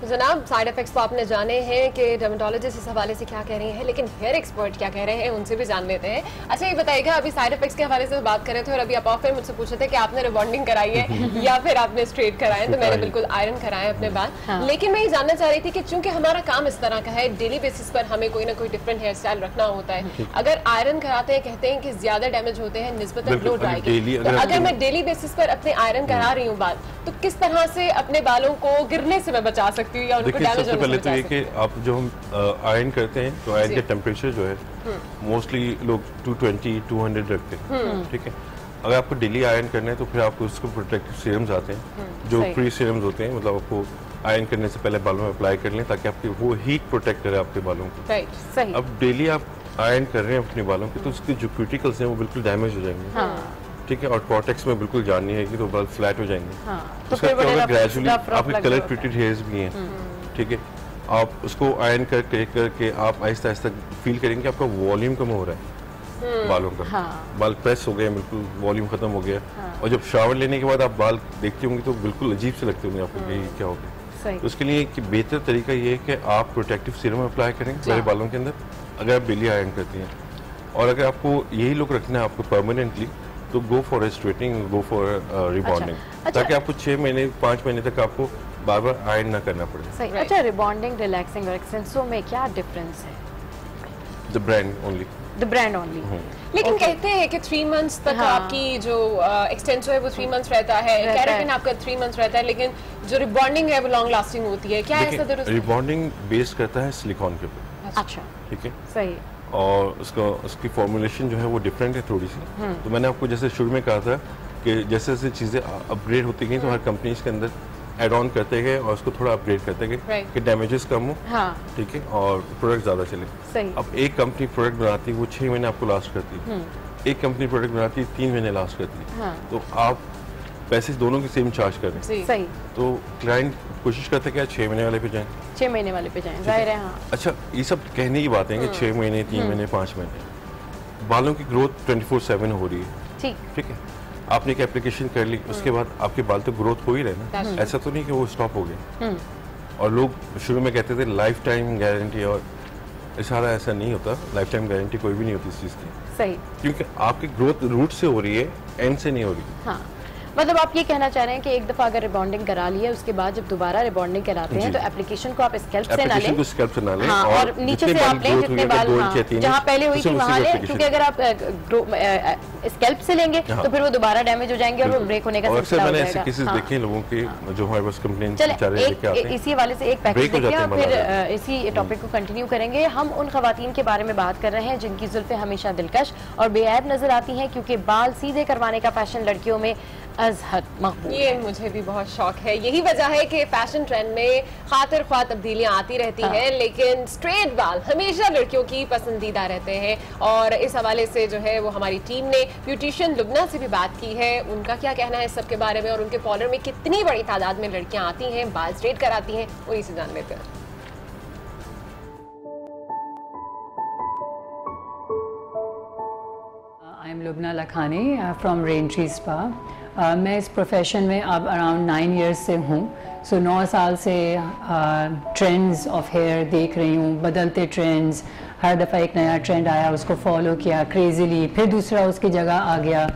तो जनाब साइड इफेक्ट्स तो आपने जाने हैं कि डर्मेटोलॉजिस्ट इस हवाले से क्या कह रहे हैं, लेकिन हेयर एक्सपर्ट क्या कह रहे हैं उनसे भी जान लेते हैं। अच्छा ये बताइएगा, अभी साइड इफेक्ट्स के हवाले से बात कर रहे थे और अभी आप ऑफर मुझसे पूछे थे कि आपने रिबॉन्डिंग कराई है या फिर आपने स्ट्रेट कराए, तो मैंने बिल्कुल आयरन कराए अपने बाल। लेकिन मैं ये जानना चाह रही थी कि चूंकि हमारा काम इस तरह का है, डेली बेसिस पर हमें कोई ना कोई डिफरेंट हेयर स्टाइल रखना होता है, अगर आयरन कराते हैं कहते हैं कि ज्यादा डैमेज होते हैं निस्बतन लो ड्राई के, तो अगर मैं डेली बेसिस पर अपने आयरन करा रही हूँ बाल, तो किस तरह से अपने बालों को गिरने से मैं बचा सकती हूँ या उनको डैमेज होने से पहले तो ये कि आप जो हम आयरन करते हैं तो आयरन का टेम्परेचर जो है मोस्टली लोग 220 200 रखते हैं, ठीक है। अगर आपको डेली आयरन करना है तो फिर आपको उसको प्रोटेक्टिव सीरम्स आते हैं जो फ्री सीरम्स होते हैं, मतलब आपको आयरन करने से पहले बालों में अप्लाई कर लें ताकि आपकी वो हीट प्रोटेक्ट करे आपके बालों को। अब डेली आप आयरन कर रहे हैं अपने बालों के तो उसके जो क्यूटिकल्स हैं वो बिल्कुल डैमेज हो जाएंगे, ठीक है, और कॉर्टेक्स में बिल्कुल जान नहीं है कि तो बाल फ्लैट हो जाएंगे। तो उसका क्या होगा, ग्रेजुअली आपके कलर ट्रीटेड हेयर्स भी हैं, ठीक है, आप उसको आयरन करके आप आहिस्ता आहिस्ता फील करेंगे आपका वॉल्यूम कम हो रहा है बालों का, बाल प्रेस हो गए, बिल्कुल वॉल्यूम खत्म हो गया। और जब शावर लेने के बाद आप बाल देखते होंगे तो बिल्कुल अजीब से लगते होंगे आपको कि क्या हो गया। तो उसके लिए एक बेहतर तरीका ये है कि आप प्रोटेक्टिव सीरम अप्लाई करें मेरे बालों के अंदर अगर आप डेली आयरन करती हैं, और अगर आपको यही लुक रखना है आपको परमानेंटली तो go for straightening, go for rebonding, ताकि आपको 6 महीने 5 महीने तक आपको बार बार आयरन ना करना पड़े। सही। अच्छा, रिबॉन्डिंग, रिलैक्सिंग और एक्सटेंसो में क्या डिफरेंस है? The brand only. The brand only. लेकिन कहते हैं कि 3 मंथ्स तक आपकी जो एक्सटेंसो है वो 3 मंथ्स रहता है, केराटिन आपका 3 मंथ्स रहता है, लेकिन जो रिबॉन्डिंग है वो लॉन्ग लास्टिंग होती है। क्या ऐसा दरअसल? रिबॉन्डिंग बेस करता है सिलिकॉन के ऊपर। अच्छा, ठीक है, सही। और उसकी फॉर्मुलेशन जो है वो डिफरेंट है थोड़ी सी। तो मैंने आपको जैसे शुरू में कहा था कि जैसे जैसे चीज़ें अपग्रेड होती गई तो हर कंपनी के अंदर एड ऑन करते गए और उसको थोड़ा अपग्रेड करते गए कि डैमेजेस कम हो, ठीक है, और प्रोडक्ट ज़्यादा चले। अब एक कंपनी प्रोडक्ट बनाती है वो 6 महीने आपको लास्ट करती है, एक कंपनी प्रोडक्ट बनाती है 3 महीने लास्ट करती है, तो आप पैसे दोनों की सेम चार्ज करें। सही। तो क्लाइंट कोशिश करते हैं कि 6 महीने वाले पे जाएं, 6 महीने वाले पे जाएं, जाहिर है। हाँ। अच्छा, ये सब कहने की बातें हैं कि 6 महीने 3 महीने 5 महीने, बालों की ग्रोथ 24/7 हो रही है, ठीक है। आपने एक एप्लीकेशन कर ली, उसके बाद आपके बाल तो ग्रोथ हो ही रहे ना, ऐसा तो नहीं कि वो स्टॉप हो गए। और लोग शुरू में कहते थे लाइफ टाइम गारंटी, और सारा ऐसा नहीं होता, लाइफ टाइम गारंटी कोई भी नहीं होती इस चीज़ की। सही। क्योंकि आपकी ग्रोथ रूट से हो रही है, एंड से नहीं हो रही। हाँ, मतलब आप ये कहना चाह रहे हैं कि एक दफा अगर रिबॉन्डिंग करा लिया उसके बाद जब दोबारा रिबॉन्डिंग कराते हैं तो एप्लीकेशन को आप स्कैल्प से ना लें, स्कैल्प से ना लें, हाँ, और नीचे से आप लें जितने बाल जहाँ पहले हुई थी वहाँ लें, क्योंकि अगर आप स्कैल्प से लेंगे तो फिर वो दोबारा डैमेज हो जाएंगे और वो ब्रेक होने का सिलसिला हो जाएगा। ऐसे केसेस देखे लोगों के जो हमारे पास कंप्लेंट इसी हवाले से एक पैकेज देखिए, फिर इसी टॉपिक को कंटिन्यू करेंगे। हम उन खवातीन के बारे में बात कर रहे हैं जिनकी जुल्फें हमेशा दिलकश और बेऐब नजर आती हैं, क्योंकि बाल सीधे करवाने का फैशन लड़कियों में अजहद मकबूल। ये मुझे भी बहुत शौक है, यही वजह है कि फैशन ट्रेंड में खातिर ख्वाह तब्दीलियां आती रहती हैं, लेकिन स्ट्रेट बाल हमेशा लड़कियों की पसंदीदा रहते हैं। और इस हवाले से जो है वो हमारी टीम ने ब्यूटिशियन लुबना से भी बात की है, उनका क्या कहना है इस सब के बारे में और उनके पार्लर में कितनी बड़ी तादाद में लड़कियां आती हैं, बाल स्ट्रेट कराती हैं, वही से जान लेते हैं। I am Lubna Lakhani from Raintree spa. मैं इस प्रोफेशन में अब अराउंड 9 इयर्स से हूँ। सो 9 साल से ट्रेंड्स ऑफ हेयर देख रही हूँ, बदलते ट्रेंड्स, हर दफ़ा एक नया ट्रेंड आया उसको फॉलो किया क्रेज़िली, फिर दूसरा उसकी जगह आ गया।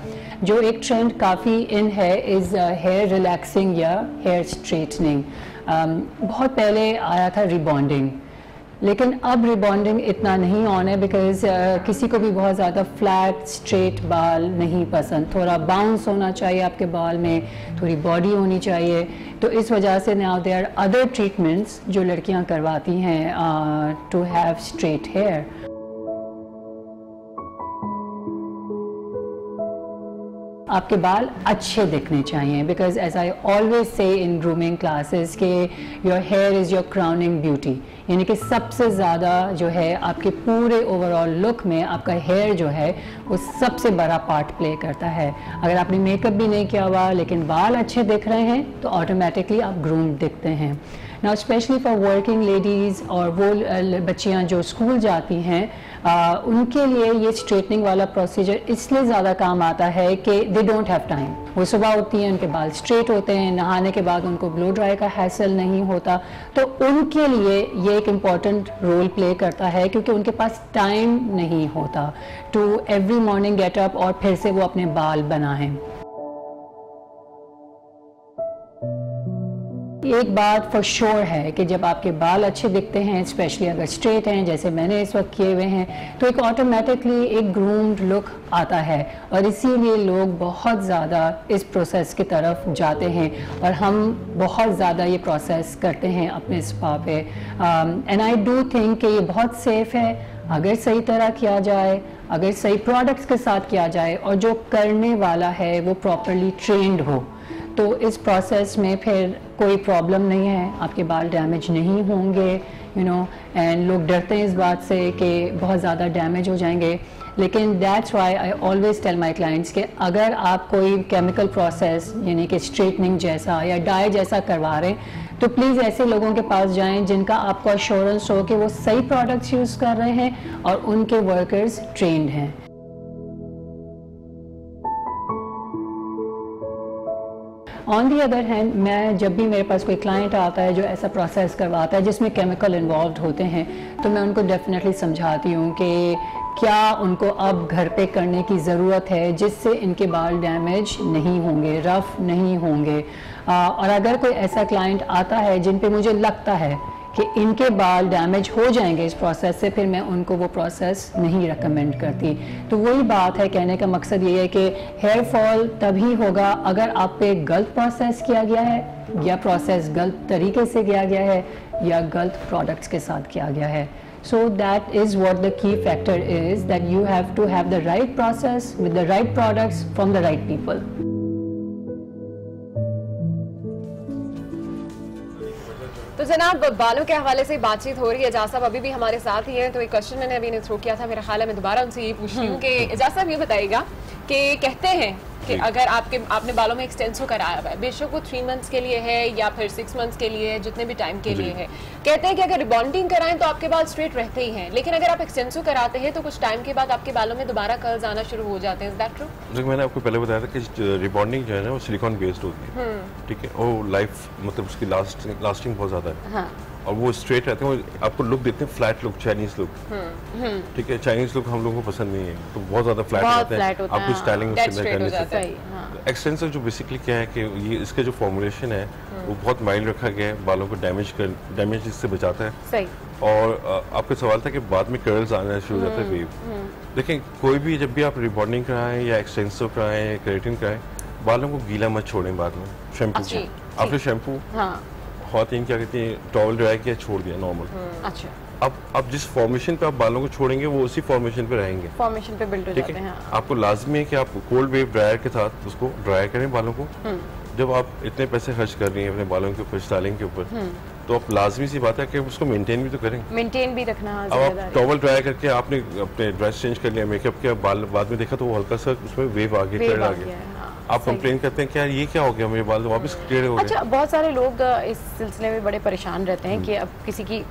जो एक ट्रेंड काफ़ी इन है इज़ हेयर रिलैक्सिंग या हेयर स्ट्रेटनिंग। बहुत पहले आया था रिबॉन्डिंग, लेकिन अब रिबॉन्डिंग इतना नहीं ऑन है बिकॉज किसी को भी बहुत ज़्यादा फ्लैट स्ट्रेट बाल नहीं पसंद, थोड़ा बाउंस होना चाहिए आपके बाल में, थोड़ी बॉडी होनी चाहिए। तो इस वजह से now there are other treatments जो लड़कियां करवाती हैं टू हैव स्ट्रेट हेयर। आपके बाल अच्छे दिखने चाहिए because as I always say in grooming classes के your hair is your crowning beauty, यानी कि सबसे ज़्यादा जो है आपके पूरे ओवरऑल लुक में आपका हेयर जो है वो सबसे बड़ा पार्ट प्ले करता है। अगर आपने मेकअप भी नहीं किया हुआ लेकिन बाल अच्छे दिख रहे हैं तो ऑटोमेटिकली आप ग्रूम दिखते हैं। Now specially for working ladies और वो बच्चियाँ जो स्कूल जाती हैं, उनके लिए ये स्ट्रेटनिंग वाला प्रोसीजर इसलिए ज़्यादा काम आता है कि दे डोंट हैव टाइम। वो सुबह उठती हैं, उनके बाल स्ट्रेट होते हैं, नहाने के बाद उनको ब्लो ड्राई का हैसल नहीं होता, तो उनके लिए ये एक इम्पॉर्टेंट रोल प्ले करता है क्योंकि उनके पास टाइम नहीं होता to every morning get up और फिर से वो अपने बाल बनाएं। एक बात फॉर श्योर है कि जब आपके बाल अच्छे दिखते हैं, स्पेशली अगर स्ट्रेट हैं जैसे मैंने इस वक्त किए हुए हैं, तो एक ऑटोमेटिकली एक ग्रूम्ड लुक आता है और इसीलिए लोग बहुत ज़्यादा इस प्रोसेस की तरफ जाते हैं और हम बहुत ज़्यादा ये प्रोसेस करते हैं अपने स्पा पे। एंड आई डू थिंक कि ये बहुत सेफ़ है अगर सही तरह किया जाए, अगर सही प्रोडक्ट्स के साथ किया जाए और जो करने वाला है वो प्रॉपरली ट्रेंड हो, तो इस प्रोसेस में फिर कोई प्रॉब्लम नहीं है, आपके बाल डैमेज नहीं होंगे, यू नो। एंड लोग डरते हैं इस बात से कि बहुत ज़्यादा डैमेज हो जाएंगे, लेकिन that's why I always tell my clients कि अगर आप कोई केमिकल प्रोसेस यानी कि स्ट्रेटनिंग जैसा या डाई जैसा करवा रहे हैं, तो प्लीज़ ऐसे लोगों के पास जाएं जिनका आपको अश्योरेंस हो कि वो सही प्रोडक्ट्स यूज़ कर रहे हैं और उनके वर्कर्स ट्रेंड हैं। ऑन दी अदर हैंड, मैं जब भी मेरे पास कोई क्लाइंट आता है जो ऐसा प्रोसेस करवाता है जिसमें केमिकल इन्वॉल्व होते हैं, तो मैं उनको डेफिनेटली समझाती हूँ कि क्या उनको अब घर पे करने की ज़रूरत है जिससे इनके बाल डैमेज नहीं होंगे, रफ़ नहीं होंगे। और अगर कोई ऐसा क्लाइंट आता है जिन पे मुझे लगता है कि इनके बाल डैमेज हो जाएंगे इस प्रोसेस से, फिर मैं उनको वो प्रोसेस नहीं रेकमेंड करती। तो वही बात है, कहने का मकसद ये है कि हेयर फॉल तभी होगा अगर आप पे गलत प्रोसेस किया गया है या प्रोसेस गलत तरीके से किया गया है या गलत प्रोडक्ट्स के साथ किया गया है। So that is what the key factor is, that you have to have the right process with the right products from the right people. तो जनाब, बालों के हवाले से बातचीत हो रही है। एजाज साहब अभी भी हमारे साथ ही हैं, तो एक क्वेश्चन मैंने अभी थ्रो किया था, मेरा ख्याल है मैं दोबारा उनसे ये पूछती हूँ कि एजाज साहब ये बताइएगा कि कहते हैं कि अगर आपने बालों में एक्सटेंसो कराया हुआ है, बेशक वो 3 मंथ्स के लिए है या फिर 6 मंथ्स के लिए है, जितने भी टाइम के लिए है, कहते हैं कि अगर रिबॉन्डिंग कराएं तो आपके बाल स्ट्रेट रहते ही हैं, लेकिन अगर आप एक्सटेंसो कराते हैं तो कुछ टाइम के बाद आपके बालों में दोबारा कर्ल्स आना शुरू हो जाते हैं। Is that true? जैसे मैंने आपको पहले बताया था कि रिबॉन्डिंग जो है ना वो सिलिकॉन बेस्ड होती है, ठीक है, और लाइफ मतलब उसकी लास्टिंग बहुत ज़्यादा है और वो स्ट्रेट रहते हैं, वो आपको लुक देते हैं फ्लैट लुक, चाइनीज लुक, ठीक है। चाइनीज लुक हम लोगों को पसंद नहीं है, तो बहुत ज़्यादा फ्लैट रहते हैं, आपको स्टाइलिंग उससे करने से। एक्सटेंसर जो बेसिकली क्या है कि ये इसका जो फॉर्मुलेशन है वो बहुत माइल्ड रखा गया है, बालों को डैमेज से बचाता है। सही। और आपका सवाल था कि बाद में कर्ल्स आना शुरू हो जाता है, वेव। देखिए, कोई भी जब भी आप रिबॉन्डिंग कराएं या एक्सटेंसर कराएं या केराटिन कराएं, बालों को गीला मत छोड़ें बाद में शैम्पू से। आफ्टर शैम्पू ख़वातीन क्या कहती हैं, टॉवल ड्राई किया, छोड़ दिया नॉर्मल। अच्छा। अब जिस फॉर्मेशन पे आप बालों को छोड़ेंगे वो उसी फॉर्मेशन पे रहेंगे, फॉर्मेशन पे बिल्ड हो जाते हैं। आपको लाजमी है कि आप कोल्ड वेव ड्रायर के साथ उसको ड्राई करें बालों को। जब आप इतने पैसे खर्च कर रही हैं अपने बालों के ऊपर, स्टाइलिंग के ऊपर, तो आप लाजमी सी बात है कि उसको मेंटेन भी तो करें, मेंटेन भी रखना। अब आप टॉवल ड्राई करके आपने अपने ड्रेस चेंज कर लिया, मेकअप किया, बाल बाद में देखा तो वो हल्का सा उसमें वेव आ गया, कर्ल आ गया, आप कंप्लेन करते हैं कि यार ये क्या हो गया, मेरे बाल तो वापस क्लियर हो गए। अच्छा, बहुत सारे लोग इस सिलसिले में बड़े परेशान रहते हैं कि अब किसी की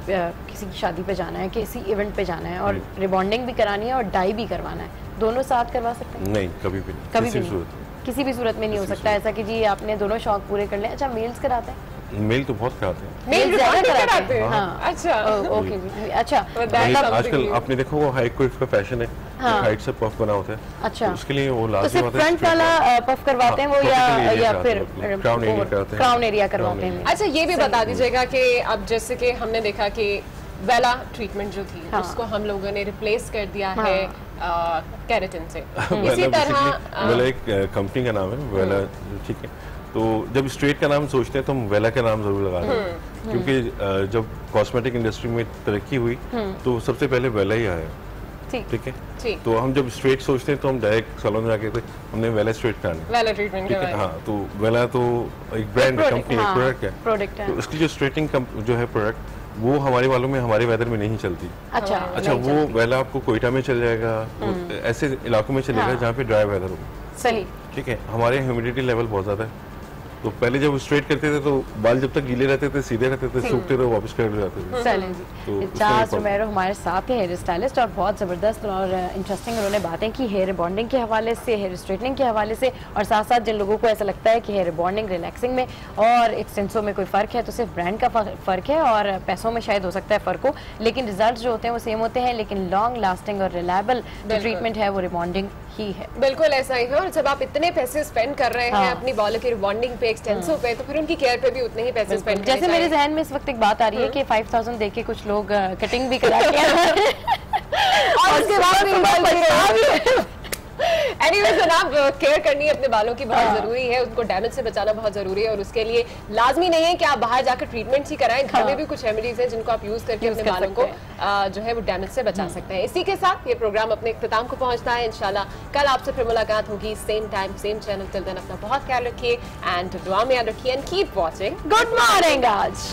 शादी पे जाना है, किसी इवेंट पे जाना है और रिबॉन्डिंग भी करानी है और डाई भी करवाना है, दोनों साथ करवा सकते हैं? नहीं, कभी भी नहीं, किसी भी सूरत में नहीं हो सकता ऐसा कि जी आपने दोनों शौक पूरे कर लें। अच्छा, मेल्स कराते हैं? मेल तो बहुत कराते हैं, मेल ज़्यादा कराते हैं। हाँ। अच्छा, ओके जी। अच्छा, आजकल आपने देखो वो हाई कोट का फैशन है, हाइट से पफ बना होता है। अच्छा, उसके लिए वो तो लाजमी सिर्फ होता है फ्रंट वाला पफ करवाते हैं वो या फिर क्राउन एरिया करवाते हैं? अच्छा, ये भी बता दीजिएगा कि अब जैसे कि हमने देखा कि वेला ट्रीटमेंट जो थी उसको हम लोगों ने रिप्लेस कर दिया है केराटिन से। इसी तरह वेला एक कंपनी का नाम है, वेला, ठीक है। तो जब स्ट्रेट का नाम सोचते हैं तो हम वेला का नाम जरूर लगाते हैं, क्योंकि जब कॉस्मेटिक इंडस्ट्री में तरक्की हुई तो सबसे पहले वेला ही आया, ठीक है। तो हम जब स्ट्रेट सोचते हैं तो हम डायरेक्ट सैलून में जाके हमने वेला स्ट्रेट कराना, वेला ट्रीटमेंट, ठीक है। हाँ, तो वेला तो एक ब्रांड कंपनी है, प्रोडक्ट है, तो उसकी जो स्ट्रेटिंग जो है प्रोडक्ट वो हमारे बालों में, हमारे वेदर में नहीं चलती। अच्छा, वो वेला आपको कोयटा में चल जाएगा, ऐसे इलाकों में चलेगा जहाँ पे ड्राई वेदर हो, सही, ठीक है। हमारे ह्यूमिडिटी लेवल बहुत ज़्यादा है, तो पहले जब स्ट्रेट करते थे तो बाल जब तक गीले रहते थे सीधे रहते थे, सूखते थे वापस कर जाते थे। चलें जी, चार्ल्स रोमेरो हमारे साथ है, हेयर स्टाइलिस्ट, और बहुत ज़बरदस्त और इंटरेस्टिंग उन्होंने बातें की हेयर बॉन्डिंग के हवाले से, हेयर स्ट्रेटनिंग के हवाले से, और साथ साथ जिन लोगों को ऐसा लगता है कि हेयर बॉन्डिंग रिलैक्सिंग में और एक्सटेंसो में कोई फ़र्क है तो सिर्फ ब्रांड का फ़र्क है और पैसों में शायद हो सकता है फ़र्क हो, लेकिन रिजल्ट जो होते हैं वो सेम होते हैं, लेकिन लॉन्ग लास्टिंग और रिलायबल जो ट्रीटमेंट है वो रिबॉन्डिंग ही है। बिल्कुल ऐसा ही है, और जब आप इतने पैसे स्पेंड कर रहे हैं अपनी बालों की रिबॉन्डिंग पे, एक्सटेंसो पे, तो फिर उनकी केयर पे भी उतने ही पैसे स्पेंड करने जैसे मेरे जहन में इस वक्त एक बात आ रही है कि 5000 देके कुछ लोग कटिंग भी कराते हैं और उसके बाद एनीवेज जनाब, केयर करनी अपने बालों की बहुत जरूरी है, उनको डैमेज से बचाना बहुत जरूरी है, और उसके लिए लाजमी नहीं है कि आप बाहर जाकर ट्रीटमेंट ही कराएं, घर में भी कुछ रेमेडीज हैं जिनको आप यूज करके अपने बालों को जो है वो डैमेज से बचा सकते हैं। इसी के साथ ये प्रोग्राम अपने इख्तिताम को पहुंचता है। इंशाल्लाह कल आपसे फिर मुलाकात होगी, same time same channel. Till then अपना बहुत ख्याल रखिए एंड दुआ में याद रखिए and keep watching good morning आज।